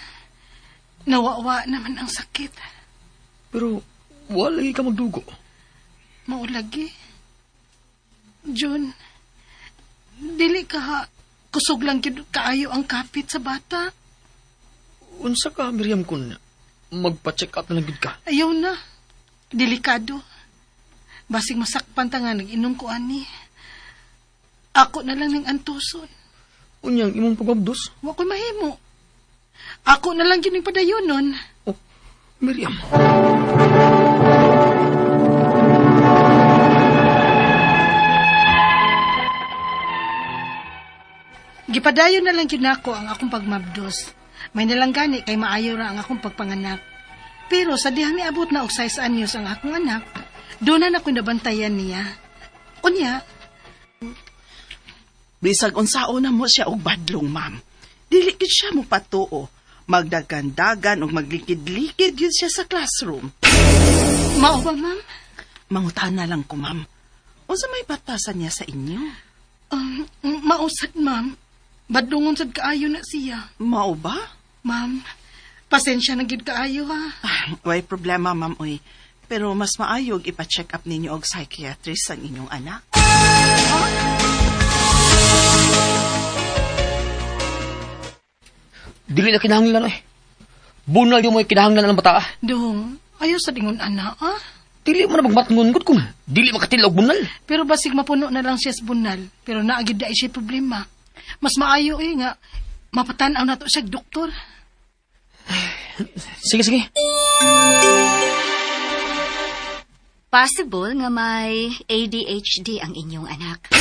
Nawawa naman ang sakit. Pero, wala lagi ka magdugo. Maulagi. Jun, dili ka kusog lang yun kaayo ang kapit sa bata. Unsa ka, Miriam, kun magpa-check up na lang gid ka? Ayaw na. Delikado. Basig masakpan ta nga nag-inom ko ani. Ako na lang ning antuson. Unyang imong pagabdos? Wa ko'y mahimo. Ako na lang yun yung padayonon. Oh, Miriam. Gipadayon na lang yun ako ang akong pagmabdos. May nalanggani kay maayo ra ang akong pagpanganak. Pero sa dihang niabot na og 6 anyos ang akong anak, doon na ako'y nabantayan niya. Unya, bisag unsaon na mo siya og badlong, ma'am. Dili gid siya mo patuo. Magdagandagan og maglikid-likid yun siya sa classroom. Mao ba, ma'am? Mangutan na lang ko, ma'am. Unsa may batasan niya sa inyo? Mausad, ma'am. Badlongon sad kaayo na siya. Mao ba? Ma'am, pasensya na gid kaayo ha. Way problema, ma'am, oy. Pero mas maayog ipa-check up ninyo og psychiatrist ang inyong anak. Dili na kinahanglan eh. Bunal yung mo'y kinahanglan ng bata. Dong, ayaw sa dingon ana, ah? Dili mo na magmatngon kung dili makatilaw bunal. Pero basig mapuno na lang siya sa bunal. Pero naagid da siya problema. Mas maayo nga mapatanaw na to siya doktor. Sige. Possible nga may ADHD ang inyong anak.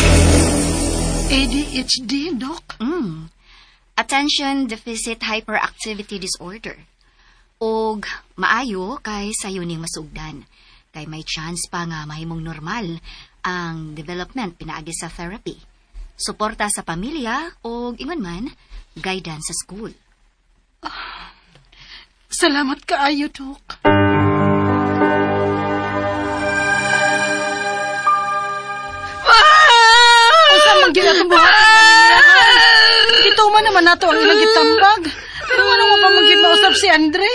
ADHD, Doc? Attention Deficit Hyperactivity Disorder. Og maayo kay sayo ning masugdan. Kay may chance pa nga mahimong normal ang development pinaagi sa therapy. Suporta sa pamilya o ingon man, guidance sa school. Salamat kaayo, Doc. Unsa man gyud atong buhaton? Gituman naman nato ang ilang gitambag. Pero ano mo pa magyud mausap si Andre?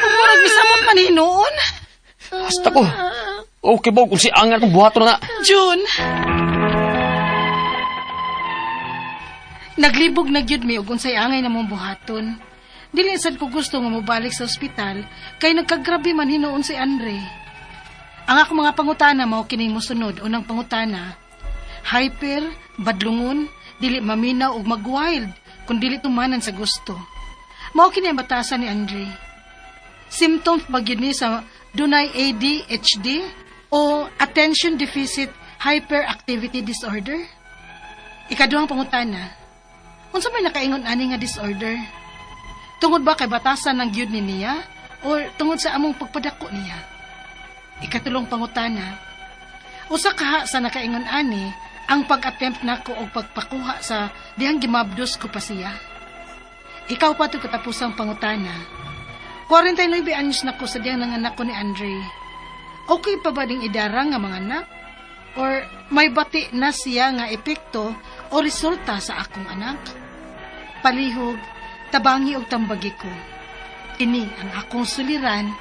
Ug murag misamot man hinuon. Hasta ko. Okay ba kung si Angar kung buhaton na? June. Naglibog na gyud mi ug unsay angay namong buhaton. Dili sad ko gusto nga mobalik sa ospital kay nagkagrabe man hinuon si Andre. Ang ako mga pangutana mao kining mosunod. Unang pangutana, hyper, badlungon, dili maminaw ug mag-wild kung dili tumanan sa gusto. Mao kini ang batasan ni Andre. Symptoms ba gyud ni sa dunay ADHD o Attention Deficit Hyperactivity Disorder? Ikaduhang pangutana, unsa may nakaingon ani nga disorder? Tungod ba kay batasan ng gyud ni niya o tungod sa among pagpadako niya? Ikatulong pangutana, usa kaha sa nakaingon ani ang pag-attempt nako og pagpakuha sa dihang gimabdos ko pa siya. Ikaw pa to katapusang pangutana. 49 anyos na ko sa diyang nanganak ko ni Andre. Okay pa ba ding idarang nga mga anak? Or may bati na siya nga epekto o resulta sa akong anak? Palihog, tabangi og tambagi ko. Ini ang akong suliran,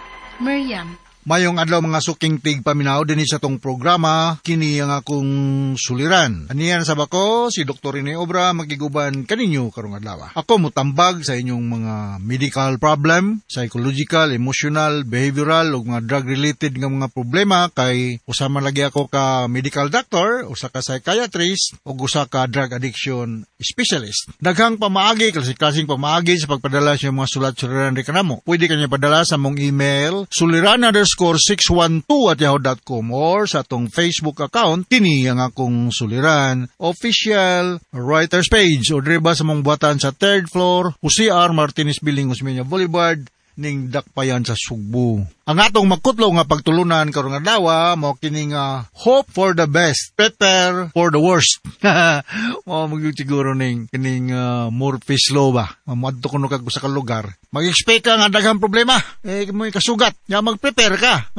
Miriam. Mayong adlaw mga suking tig paminaw din sa tong programa kini ang akong suliran. Aniyan sa bako si Dr. Rene Obra magiguban kaninyo karong adlaw. Ako mutambag sa inyong mga medical problem, psychological, emotional, behavioral ug mga drug related nga mga problema kay usa man lagi ako ka medical doctor, usa ka psychiatrist ug usa ka drug addiction specialist. Daghang pamaagi klaseng pamaagi sa pagpadala sa mga sulat-suliran di kanamo. Pwede kanya padala sa mong email suliran_612@yahoo.com or sa atong Facebook account kini ang akong suliran official writers page o driba sa mong buhatan sa 3rd floor Jose R. Martinez Building, Osmeña Boulevard ning Dakpayan sa Sugbo. Ang atong magkutlo nga pagtulunan karong adlaw mao kining hope for the best, prepare for the worst. Mao magyud siguro ning kining Murphy's Law ba. Mamadto kuno kag sa lugar. Mag-expect ka nga daghang problema. Mo kasugat. Ya mag-prepare ka.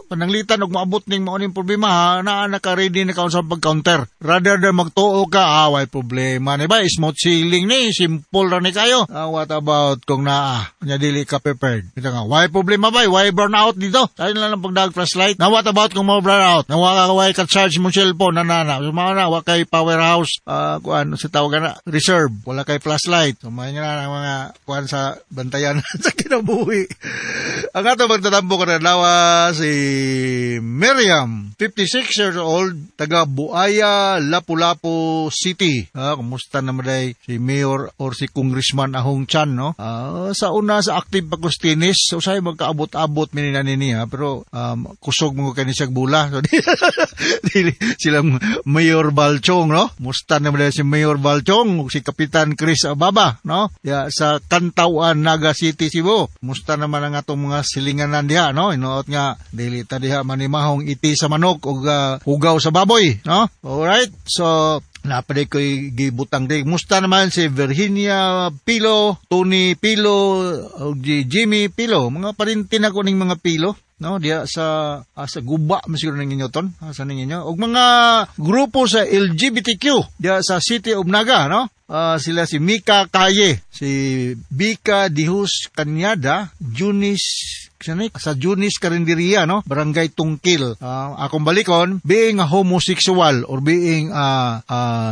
Pananglitan og maabot ning mao ning problema na naka-ready na ka sa pag-counter. Rather than magtuo ka, way problema ni ba? Smooth sailing ni, simple ra ni kayo. What about kung nya dili ka prepared? Kita nga, why problema ba? Why burn out dito? Sabi lang pagdag flashlight. Now what about kung ma-burn out? Why ka-charge mo cellphone? Wa kay powerhouse, kuan sa tawag na reserve. Wala kay flashlight. May nga mga kuan sa bantayan sa kinabuhi. Ang ato magtatampo ka na lawa si Miriam, 56 years old, taga Buaya, Lapu-Lapu City. Kumusta naman day si Mayor or si Congressman Ahong Chan, no? Sa una sa active pagkustinis, so sa'yo magkaabot-abot minina pero kusog mo kayo siya bula. So, silang Mayor Balchong, no? Musta naman day si Mayor Balchong, si Kapitan Chris Ababa, no? Sa Kantauan, Naga City, Cebu. Musta naman ang atong mga silinganan diha, no? Inuot nga, dili ta diha manimahong iti sa manok o hugaw sa baboy, no? Alright, so napaday ko'y gibutang day. Musta naman si Virginia Pilo, Tony Pilo, o Jimmy Pilo. Mga parintin ako ning mga Pilo. No, dia sa guba masiguro ning inyo ton, sa ninyo. Og mga grupo sa LGBTQ dia sa City of Naga, no? Sila si Mika Kaye, si Bika Dihus Kanyada, sa Junis Karinderia, no? Barangay Tungkil. Akong balikon, being a homosexual or being a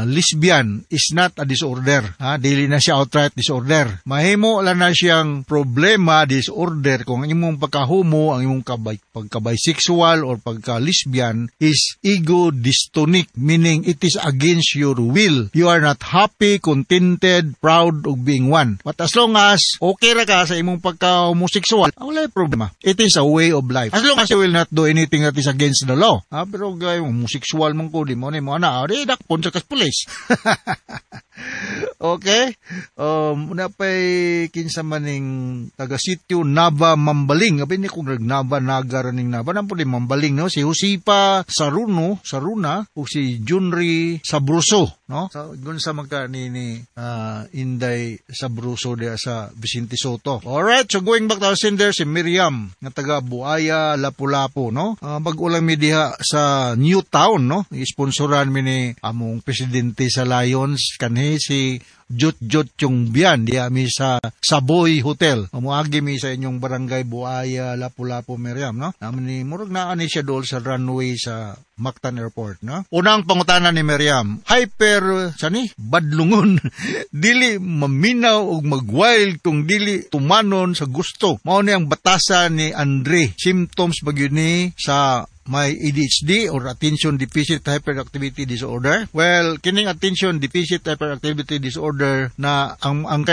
lesbian is not a disorder. Dili na siya outright disorder. Mahimo lang na siyang problema, disorder, kung ang imong pagka-homo, ang imong pagka-bisexual or pagka-lesbian is ego dystonic, meaning it is against your will. You are not happy, contented, proud of being one. But as long as okay ra ka sa imong pagka-homosexual, wala problema. It is a way of life. As long as you will not do anything that is against the law. Pero gay, homosexual mong ko, di mo dakpon sa kaspulis. Okay? Napay kinsa maning taga-sityo Nava Mambaling. Abi ni kung Nava Naga raning Nava. Nampo di Mambaling, no? Si Josipa Saruna, o si Junri Sabruso, no? Gun sa magka ni Inday Sabruso dia sa Vicente Soto. Alright, so going back to our sender, si Miriam, nga taga Buaya, Lapu-Lapu, no? Bag-ulang mi diha sa New Town, no? Isponsoran mi ni among presidente sa Lions, kanhi si Jut yung biyan diya mi sa Saboy Hotel. Umuagi mi sa inyong barangay Buaya, Lapu-Lapu, Miriam, no? Naman ni murag naa ni siya dool sa runway sa Mactan Airport, no? Unang pangutana ni Miriam, badlungon. Dili maminaw og magwild kung dili tumanon sa gusto. Mao ni ang batasan ni Andre. Symptoms bagyud ni sa may ADHD or Attention Deficit Hyperactivity Disorder. Well, kining Attention Deficit Hyperactivity Disorder na ang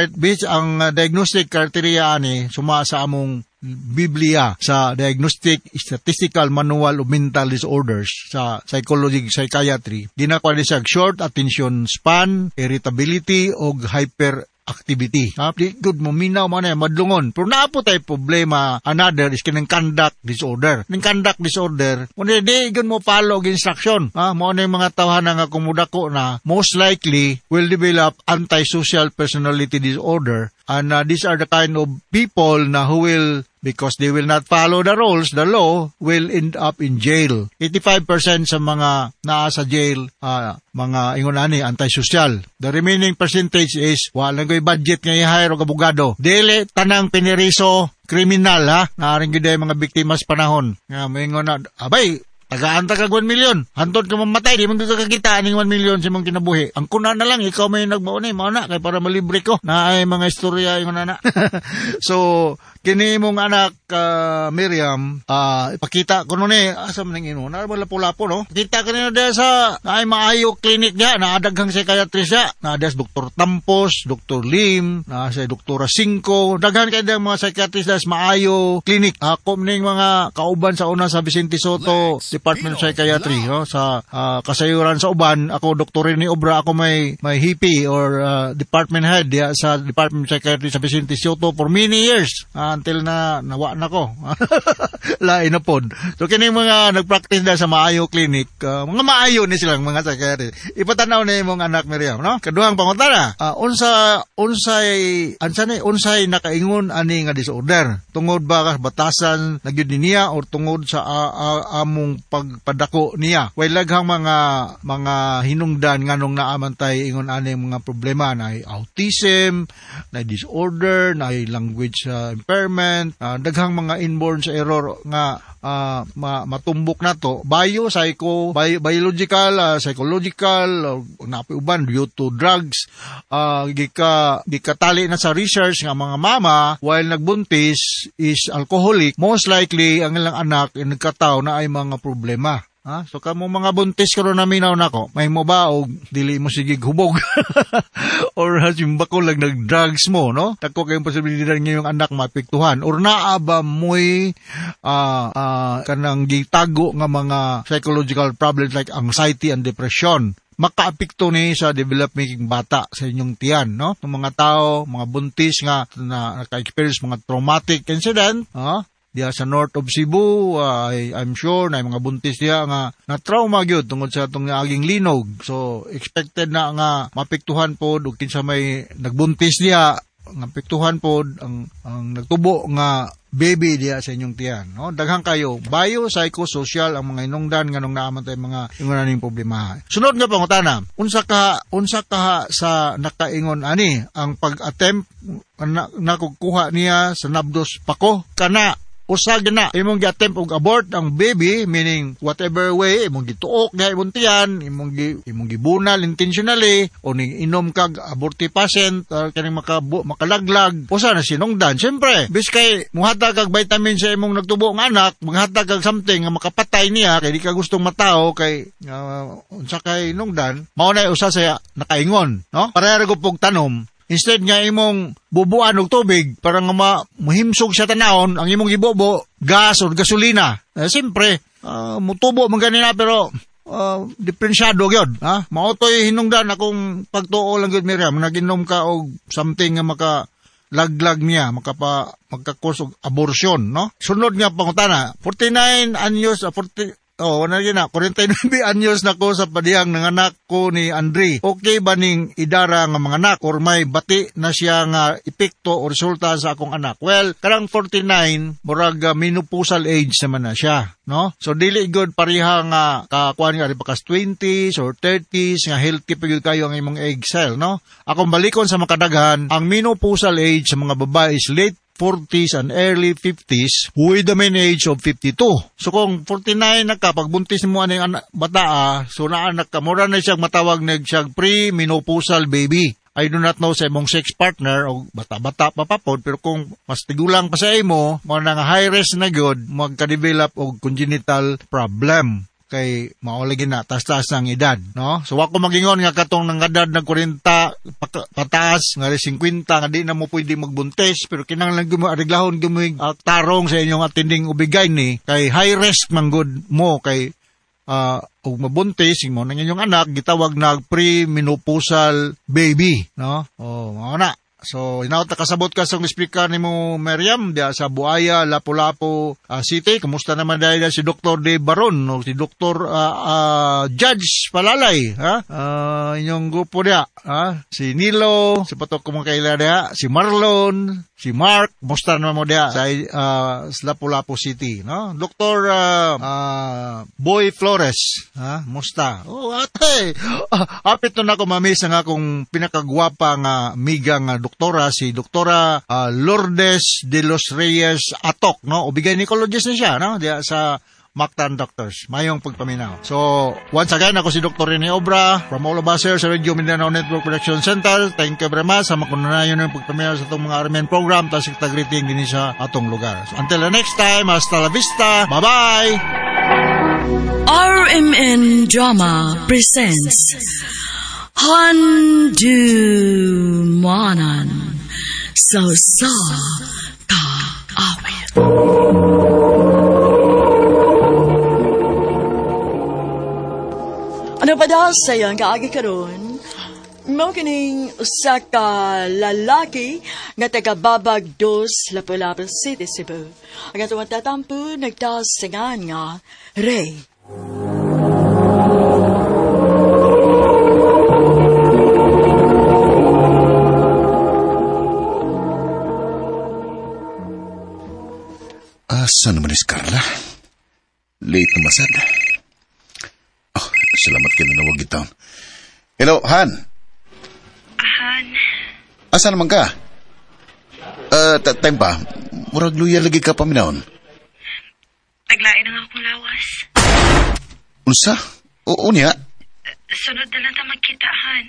diagnostic criteria ani suma sa among Biblia sa Diagnostic Statistical Manual of Mental Disorders sa Psychiatry. Dinakwa ni siya short attention span, irritability o hyperactivity. Di good mo minaw man madlungon. Pero naapo tay problema another is kinang conduct disorder. Ning conduct disorder, kundi di good mo follow instruction. Mo na yung mga tawhan nga kumudako na most likely will develop antisocial personality disorder. And these are the kind of people na who will, because they will not follow the rules, the law, will end up in jail. 85% sa mga naa sa jail, mga ingonani, antisocial. The remaining percentage is, walang ko'y budget nga i-hire o abogado. Dili, tanang piniriso, kriminal ha. Naaring gyud ay mga biktima sa panahon. Nga moingon na abay tagaan ka 1 million. Hantod ka mamatay, di man ka kakita ning 1 million sa mong kinabuhi. Ang kuna na lang, ikaw may nagmaunay, mauna, kay para malibre ko. Na ay mga istorya yung nana. So, kini mong anak, Miriam, ipakita ko nun asa man ang ino, na lapo-lapo, no? Kita ka nila dahil sa, na ay maayo clinic niya, naadaghang psychiatrist niya, na dahil Dr. Tampos, Dr. Lim, na sa Dr. Cinco, daghan kayo mga psychiatrist dahil sa maayo clinic. Ako ning mga kauban sa una sa Vicente Soto, Department of Psychiatry, no? Sa kasayuran sa uban, ako Dr. Rene Obra, ako may hippie or department head sa Department of Psychiatry sa Vicente Soto for many years until na nawa na ko. Lain na pod. So kini mga nagpractice na sa maayo clinic, mga maayo ni silang mga psychiatrist. Ipatanaw na imong anak Miriam, no? Kaduhang pangutana, unsay nakaingon ani nga disorder? Tungod ba ka batasan nagyud niya or tungod sa among pagpadako niya? Way laghang mga hinungdan nganong naamantay ingon ani mga problema na autism, na disorder, na language impairment, daghang mga inborn sa error nga matumbok na to. Biological, psychological, napiuban due to drugs, gikatali na sa research nga mga mama while nagbuntis is alcoholic, most likely ang ilang anak nagkataw na ay mga problema. So kamo mga buntis karon na minaw nako, may mo ba og dili mo sige hubog or hasimba ko lang nag-drugs mo, no? Dako kayong posibilidad ngayong anak mapiktuhan or naa ba mo'y kanang gitago nga mga psychological problems like anxiety and depression. Makaapekto ni sa developing bata sa inyong tiyan, no? Ng mga tao, mga buntis nga na naka-experience mga traumatic incident, diya sa north of Cebu, I'm sure na mga buntis diya nga na trauma gyud tungod sa atong aging linog. So expected na nga mapektuhan pod ug kinsa may nagbuntis diya nga pektuhan pod ang nagtubo nga baby diya sa inyong tiyan, no? Daghang kayo biopsychosocial ang mga inungdan nganong naaman tay mga ingon ning problema. Sunod nga pangutana, unsa ka sa nakaingon ani ang pag-attempt nakukuha niya sa nabdos pako kana usag na imong gi-attempt og abort ang baby, meaning whatever way imong gituok na imong tiyan, imong gibunal intentionally o ning inom kag abortifacient kaning makalaglag usa na sinungdan. Siyempre biskay muhatag kag vitamin sa imong nagtubo nga anak, maghatag kag something nga makapatay niya kay di ka gustong matao kay unsa kay inungdan, mao na usa sa nakaingon, no? Pareha gyud pog tanom. Instead nga imong bubuan og tubig para nga mahimsog siya tanahon, ang imong gibobo gas or gasolina. Siyempre, mutubo man ganina pero diferensyado gyud, ha? Mao toy hinungdan akong pagtuo lang gyud Miriam, naginom ka og something nga makalaglag niya, magka-cause og abortion, no? Sunod nga pangutana, 49 anyos 49 anyos na ko sa padiyang ng anak ko ni Andre. Okay ba ning idara nga mga anak or may bati na siya nga epekto o resulta sa akong anak? Well, karang 49, murag menopausal age naman na siya, no? So dili good pareha nga kakuan nga pakas 20s or 30s nga healthy pa gyud kayo ang imong egg cell, no? Akong balikon sa makadaghan, ang menopausal age sa mga babae is late 40s and early 50s with the mean age of 52. So kung 49 na ka, pagbuntis mo aning bata, so naanak ka, mura na siyang matawag na siyang pre-menopausal baby. I do not know sa imong sex partner o bata-bata pa papod, pero kung mas tigulang pa sa imo, mga nga high risk na good, magka-develop og congenital problem. Kay maulagi na taas-taas ang edad, no? So wako magingon nga katong nang edad ng 40 pataas nga 50 nga di na mo pwede magbuntis, pero kinahanglan gyud mo areglahon gyud mo tarong sa inyong atinding ubigay ni kay high risk man gud mo kay og mabuntis mo nang inyong anak gitawag na pre-menopausal baby, no? Mao na. So, inaot kasabot ka sa speaker ni mo, Miriam, diya sa Buaya, Lapu-Lapu City. Kumusta naman dahil si Dr. De Baron, o si Dr. Judge Palalay, ha? Inyong grupo diya, ha? Si Nilo, si Patok Kumangkaila diya, si Marlon, si Mark, kumusta naman mo diya sa Lapu-Lapu City, no? Dr. Boy Flores, ha? Musta? Ate, apit na ako mamiss ang akong pinakagwapa nga miga nga doktora, si Doktora Lourdes de los Reyes Atok, no? O gynecologist na siya, no? Diya sa Mactan Doctors. Mayong pagpaminaw. So, once again, ako si Dr. Rene Obra from all of us here sa Radio Mindanao Network Production Center. Thank you very much. Sama ko na yun yung pagpaminaw sa itong mga RMN program. Tapos itagriting din sa atong lugar. So, until the next time, hasta la vista. Bye-bye! RMN Drama presents Handumanan Sa Ka-awit. Ano pa daw sayang kaagi karon? Mao kining usa ka lalaki nga taga-Babag 2, Lapu-Lapu City, Cebu. Ang atong tatampo nagdasingan nga Ray. Asa naman is Carla? Late na masad. Salamat ka na nawag itaon. Hello, Han. Han. Asa naman ka? Time pa. Murag luya lagi ka paminahon. Naglain na nga akong lawas. Unsa? Oo niya. Sunod na lang ta magkita, Han.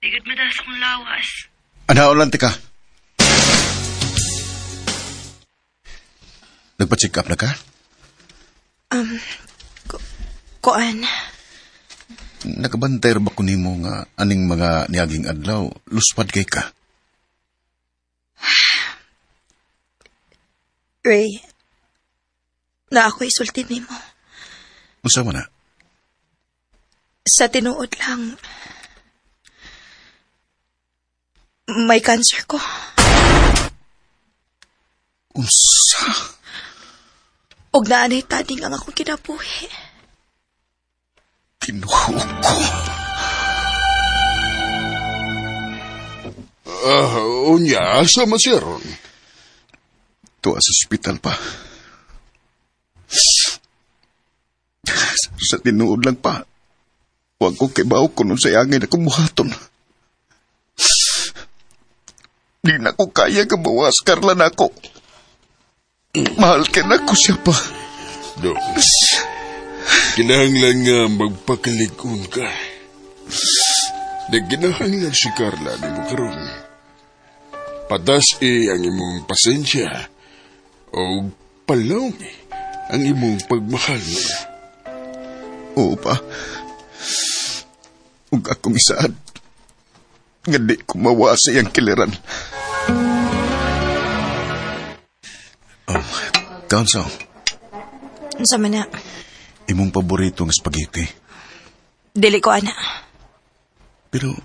Digod madas akong lawas. Ano lang ka? Nagpa-check up na ka? Kuan. Nakabantay ra ba ko nimo nga aning mga niaging adlaw luspad kay ka? Ray, na ako isulti nimo. Unsa man na? Sa tinuod lang, may cancer ko. Unsa? Og naanay tading ang akong kinabuhi. Kinuho ko. Unya, asa man siya ron? Tuwa sa ospital pa. Sa tinuod lang pa. Huwag ko kibaw ko nun sa yangin na kumuhaton. Di na ko kaya kabawas, Carla na ako. Mahal ka na ko siya pa. Dok, kinahanglan nga magpakalig-on ka. Nagkinahanglan si Carla ni mo karon. Patas ang imong pasensya o palaw ang imong pagmahal niya. Oo pa. Ug akong isaad nga di ko mawasa yung kiliran. Counsel. Unsa man na? Imong paborito ng spaghetti. Dili ko, ana. Pero,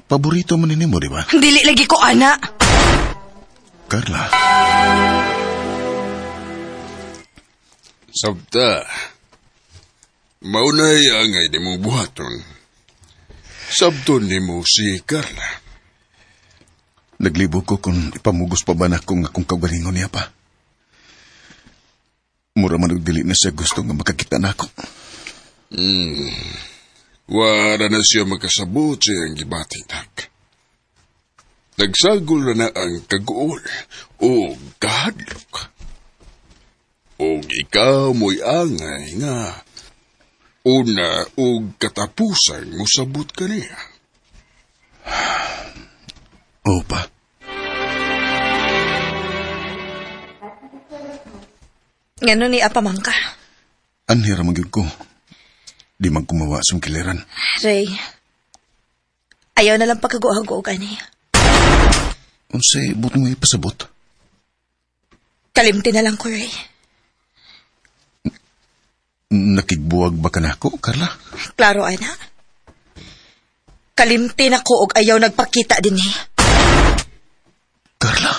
paborito mo nimo, di ba? Dili lagi ko, ana. Carla. Sabta, maunay angay ni mong buhaton. Sabton ni mo si Carla. Naglibo ko kung ipamugos pa ba na kung akong kagalingon niya pa. Mura man dili na siya gusto nga makakita na ako. Wala na siya magkasabot siya ang gibatinag. Nagsagol na ang kaguol o kahadlok. O ikaw mo'y angay nga una o katapusan mo sabot ka niya. Opa. Ngano ni apamang ka? Anhira magyud ko. Di man kumawa sung kiliran. Ray, ayaw na lang pagkaguhago gani. Unsay buto mo ipasabot? Kalimti na lang ko, Ray. Nakigbuwag ba ka na ako, Carla? Klaro, ana. Kalimti na ko og ayaw nagpakita din eh. Carla?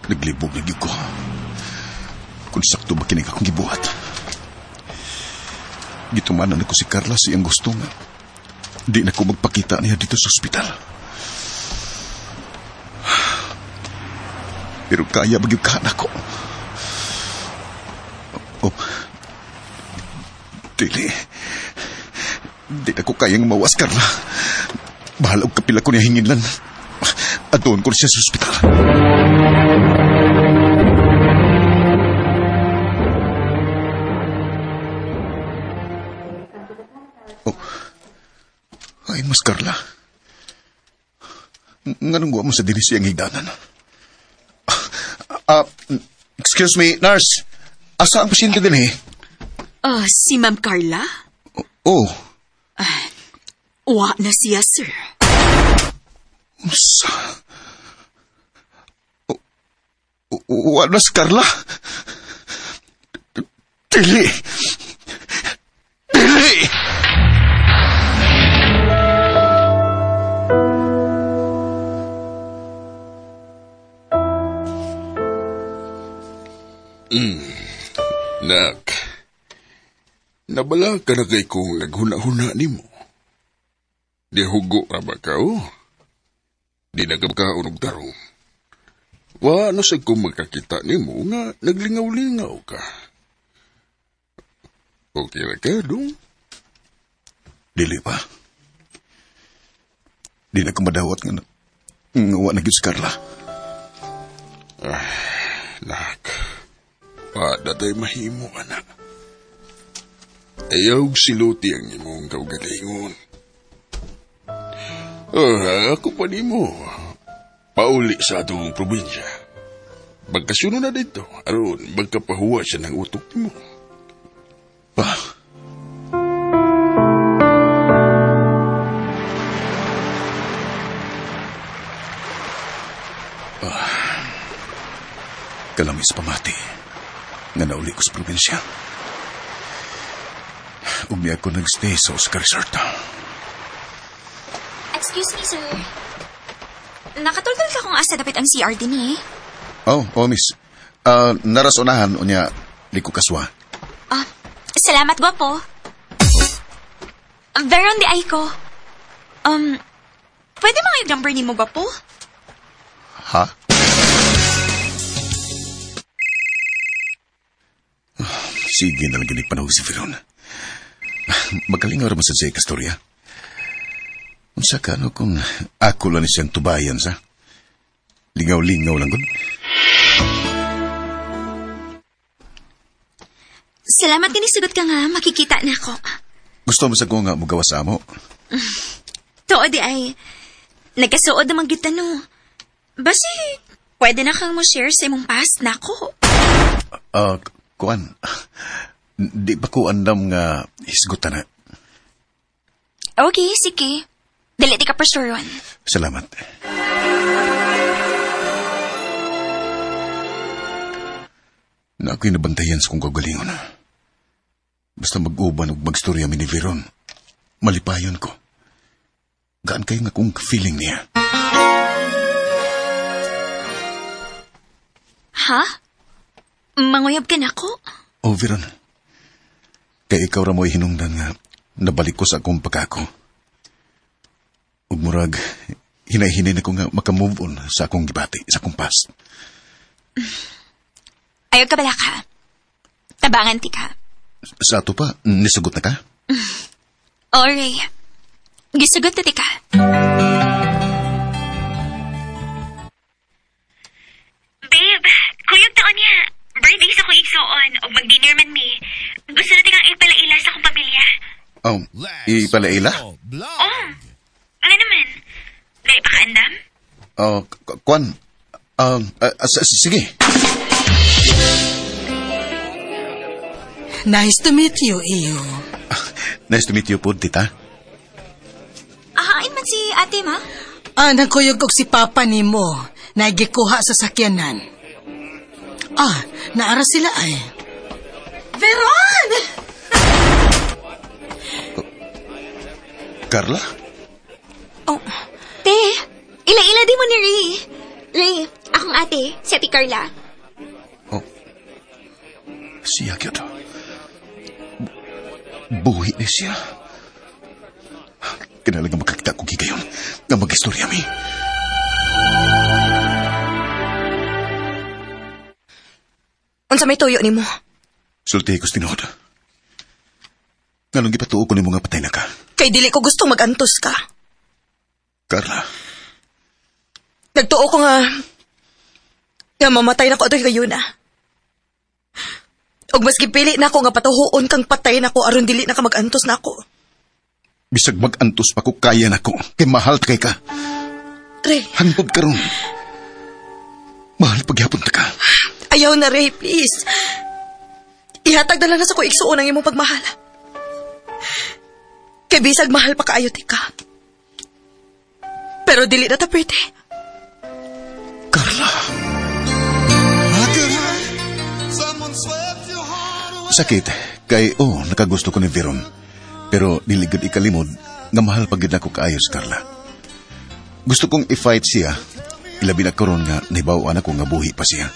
Naglibog lagi ko. Kung sakto ba kinig akong gibuhat. Gitumanan ako si Carla siyang gusto nga. Di na ko magpakita niya dito sa ospital. Pero kaya bagyukan ako. Oh. Dili. Di na ko kayang mawas, Carla. Bahala og kapila ko niya hinginlan. Adoon ko siya sa ospital. Ay, mas Carla. Nganong mo sa dinis siyang higdanan? Excuse me, nurse. Asa ang pasyente din eh? Si Ma'am Carla? Oh. Wa na siya, sir. Wa na si Carla? Dili. Dili! Nak, nabala ka na kay kong naghuna-huna ni mo. Di hugo na ba ka, oh? Di nagkabkaon og tarong. Wa na sa kong magkakita ni mo nga naglingaw-lingaw ka. Okay na ka, dong? Dili pa. Di na ko madawat nga wa na gyud si Carla. Nak, pada tayo mahimo, anak. Ayaw siluti ang imong kaugalingon. Ako pa ni mo. Pauli sa atong probinsya. Magkasuno na dito, aron magkapahuwa siya ng utok mo. Pa? Kalamis pamati nga nauli ko sa probinsya. Umi ako nagstay sa Oscar Resort. Excuse me, sir. Nakatultol ka kung asa dapat ang CR din eh. Oh, miss. Narasonahan unya liko kaswa. Salamat, gwapo. Veron di ay ko. Pwede mga yung number ni mo, gwapo? Ha? Sige na lang ganit panahog si Veron. Magalingaw naman sa siya kastorya. Unsa ka no kung ako lang siyang tubayan sa? Lingaw-lingaw lang gun. Salamat kinisugot ka nga, makikita na ako. Gusto mo sa ko nga magawa sa amo? Too di ay, nagkasuod naman kita no. Basi, pwede na kang mo share sa imong past na ako. Kuan, di ba ko andam nga hisgutan na? Okay, sige. Dali di ka persuron. Salamat. Na ako'y nabantayan sa kong kagalingon. Basta mag-uban o magstorya mi ni Veron, malipayon ko. Gaan kayo nga kong feeling niya. Ha? Manguyab ka na ako? Oh, Veron. Kaya ikaw ra mo'y hinungdan nga nabalik ko sa akong pagkako. Ug murag, hinay-hinay na ko nga makamove on sa akong gibati, sa akong past. Ayaw ka bala ka. Tabangan ti ka. Sa ato pa, nisugot na ka? Oray. Gisugot na ti ka. Babe, kuyog taon niya. Birthday sa kong igsuon o mag-dinner man mi. Gusto natin kang ipalaila sa akong pamilya. Oh, ipalaila? Oo. Ano naman? Dahil pa kaandam? Kwan. Sige. Nice to meet you, Iyo. Nice to meet you po, tita. Ahain man si ate, ma? Nagkuyog og si Papa ni mo. Nagikuha sa sakyanan. Naara sila ay. Veron! Carla? Oh, te, ila-ila di mo ni Ray. Ray, akong ate, si Ate Carla. Siya gyud. buhi ni siya. Kinalaga makakita ko gigayon nga mag-istorya mi. Unsa may tuyo nimo? Sulti ko tinod. Nganong gipatuo ko nimo nga patay na ka? Kay dili ko gusto magantos ka. Carla. Nagtuo ko nga mamatay na ko ato kayo na. Og mas gipili na ako nga patuhuon kang patay na ko aron dili na ka magantos na ako. Bisag magantos pa ko kaya na ko. Kay mahal kay ka. Ray. Hangtod karon. Mahal pagyapon ta ka. Ayaw na, Ray, please. Ihatag na lang na sa ko igsuon ang imong pagmahal. Kay bisag mahal pa kaayo ka. Pero dili na ta pwede. Carla. Sakit. Kay, nakagusto ko ni Veron. Pero diligod ikalimod nga mahal pagid na ko kaayos, Carla. Gusto kong i-fight siya. Ilabi na karon nga nahibawaan ako nga buhi pa siya.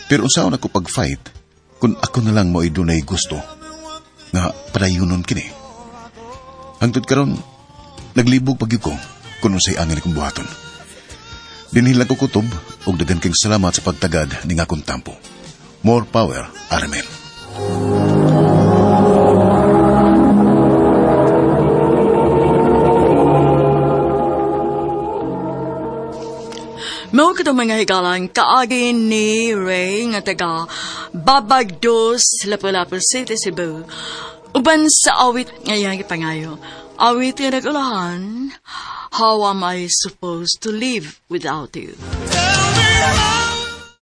Pero unsaon ako pag-fight kung ako na lang mo idunay gusto nga padayunon kini. Hangtod karon naglibog pagyud ko kung unsay angin akong buhaton. Dinhilang ko kutob og daghan kang salamat sa pagtagad ning akong tampo. More power, Armen. Mao ka mga higalang kaagin ni Ray nga taga Babagdos, Lapu-Lapu City, Cebu. Uban sa awit ngayang ipangayo. Awit nga nagulahan, How am I supposed to live without you?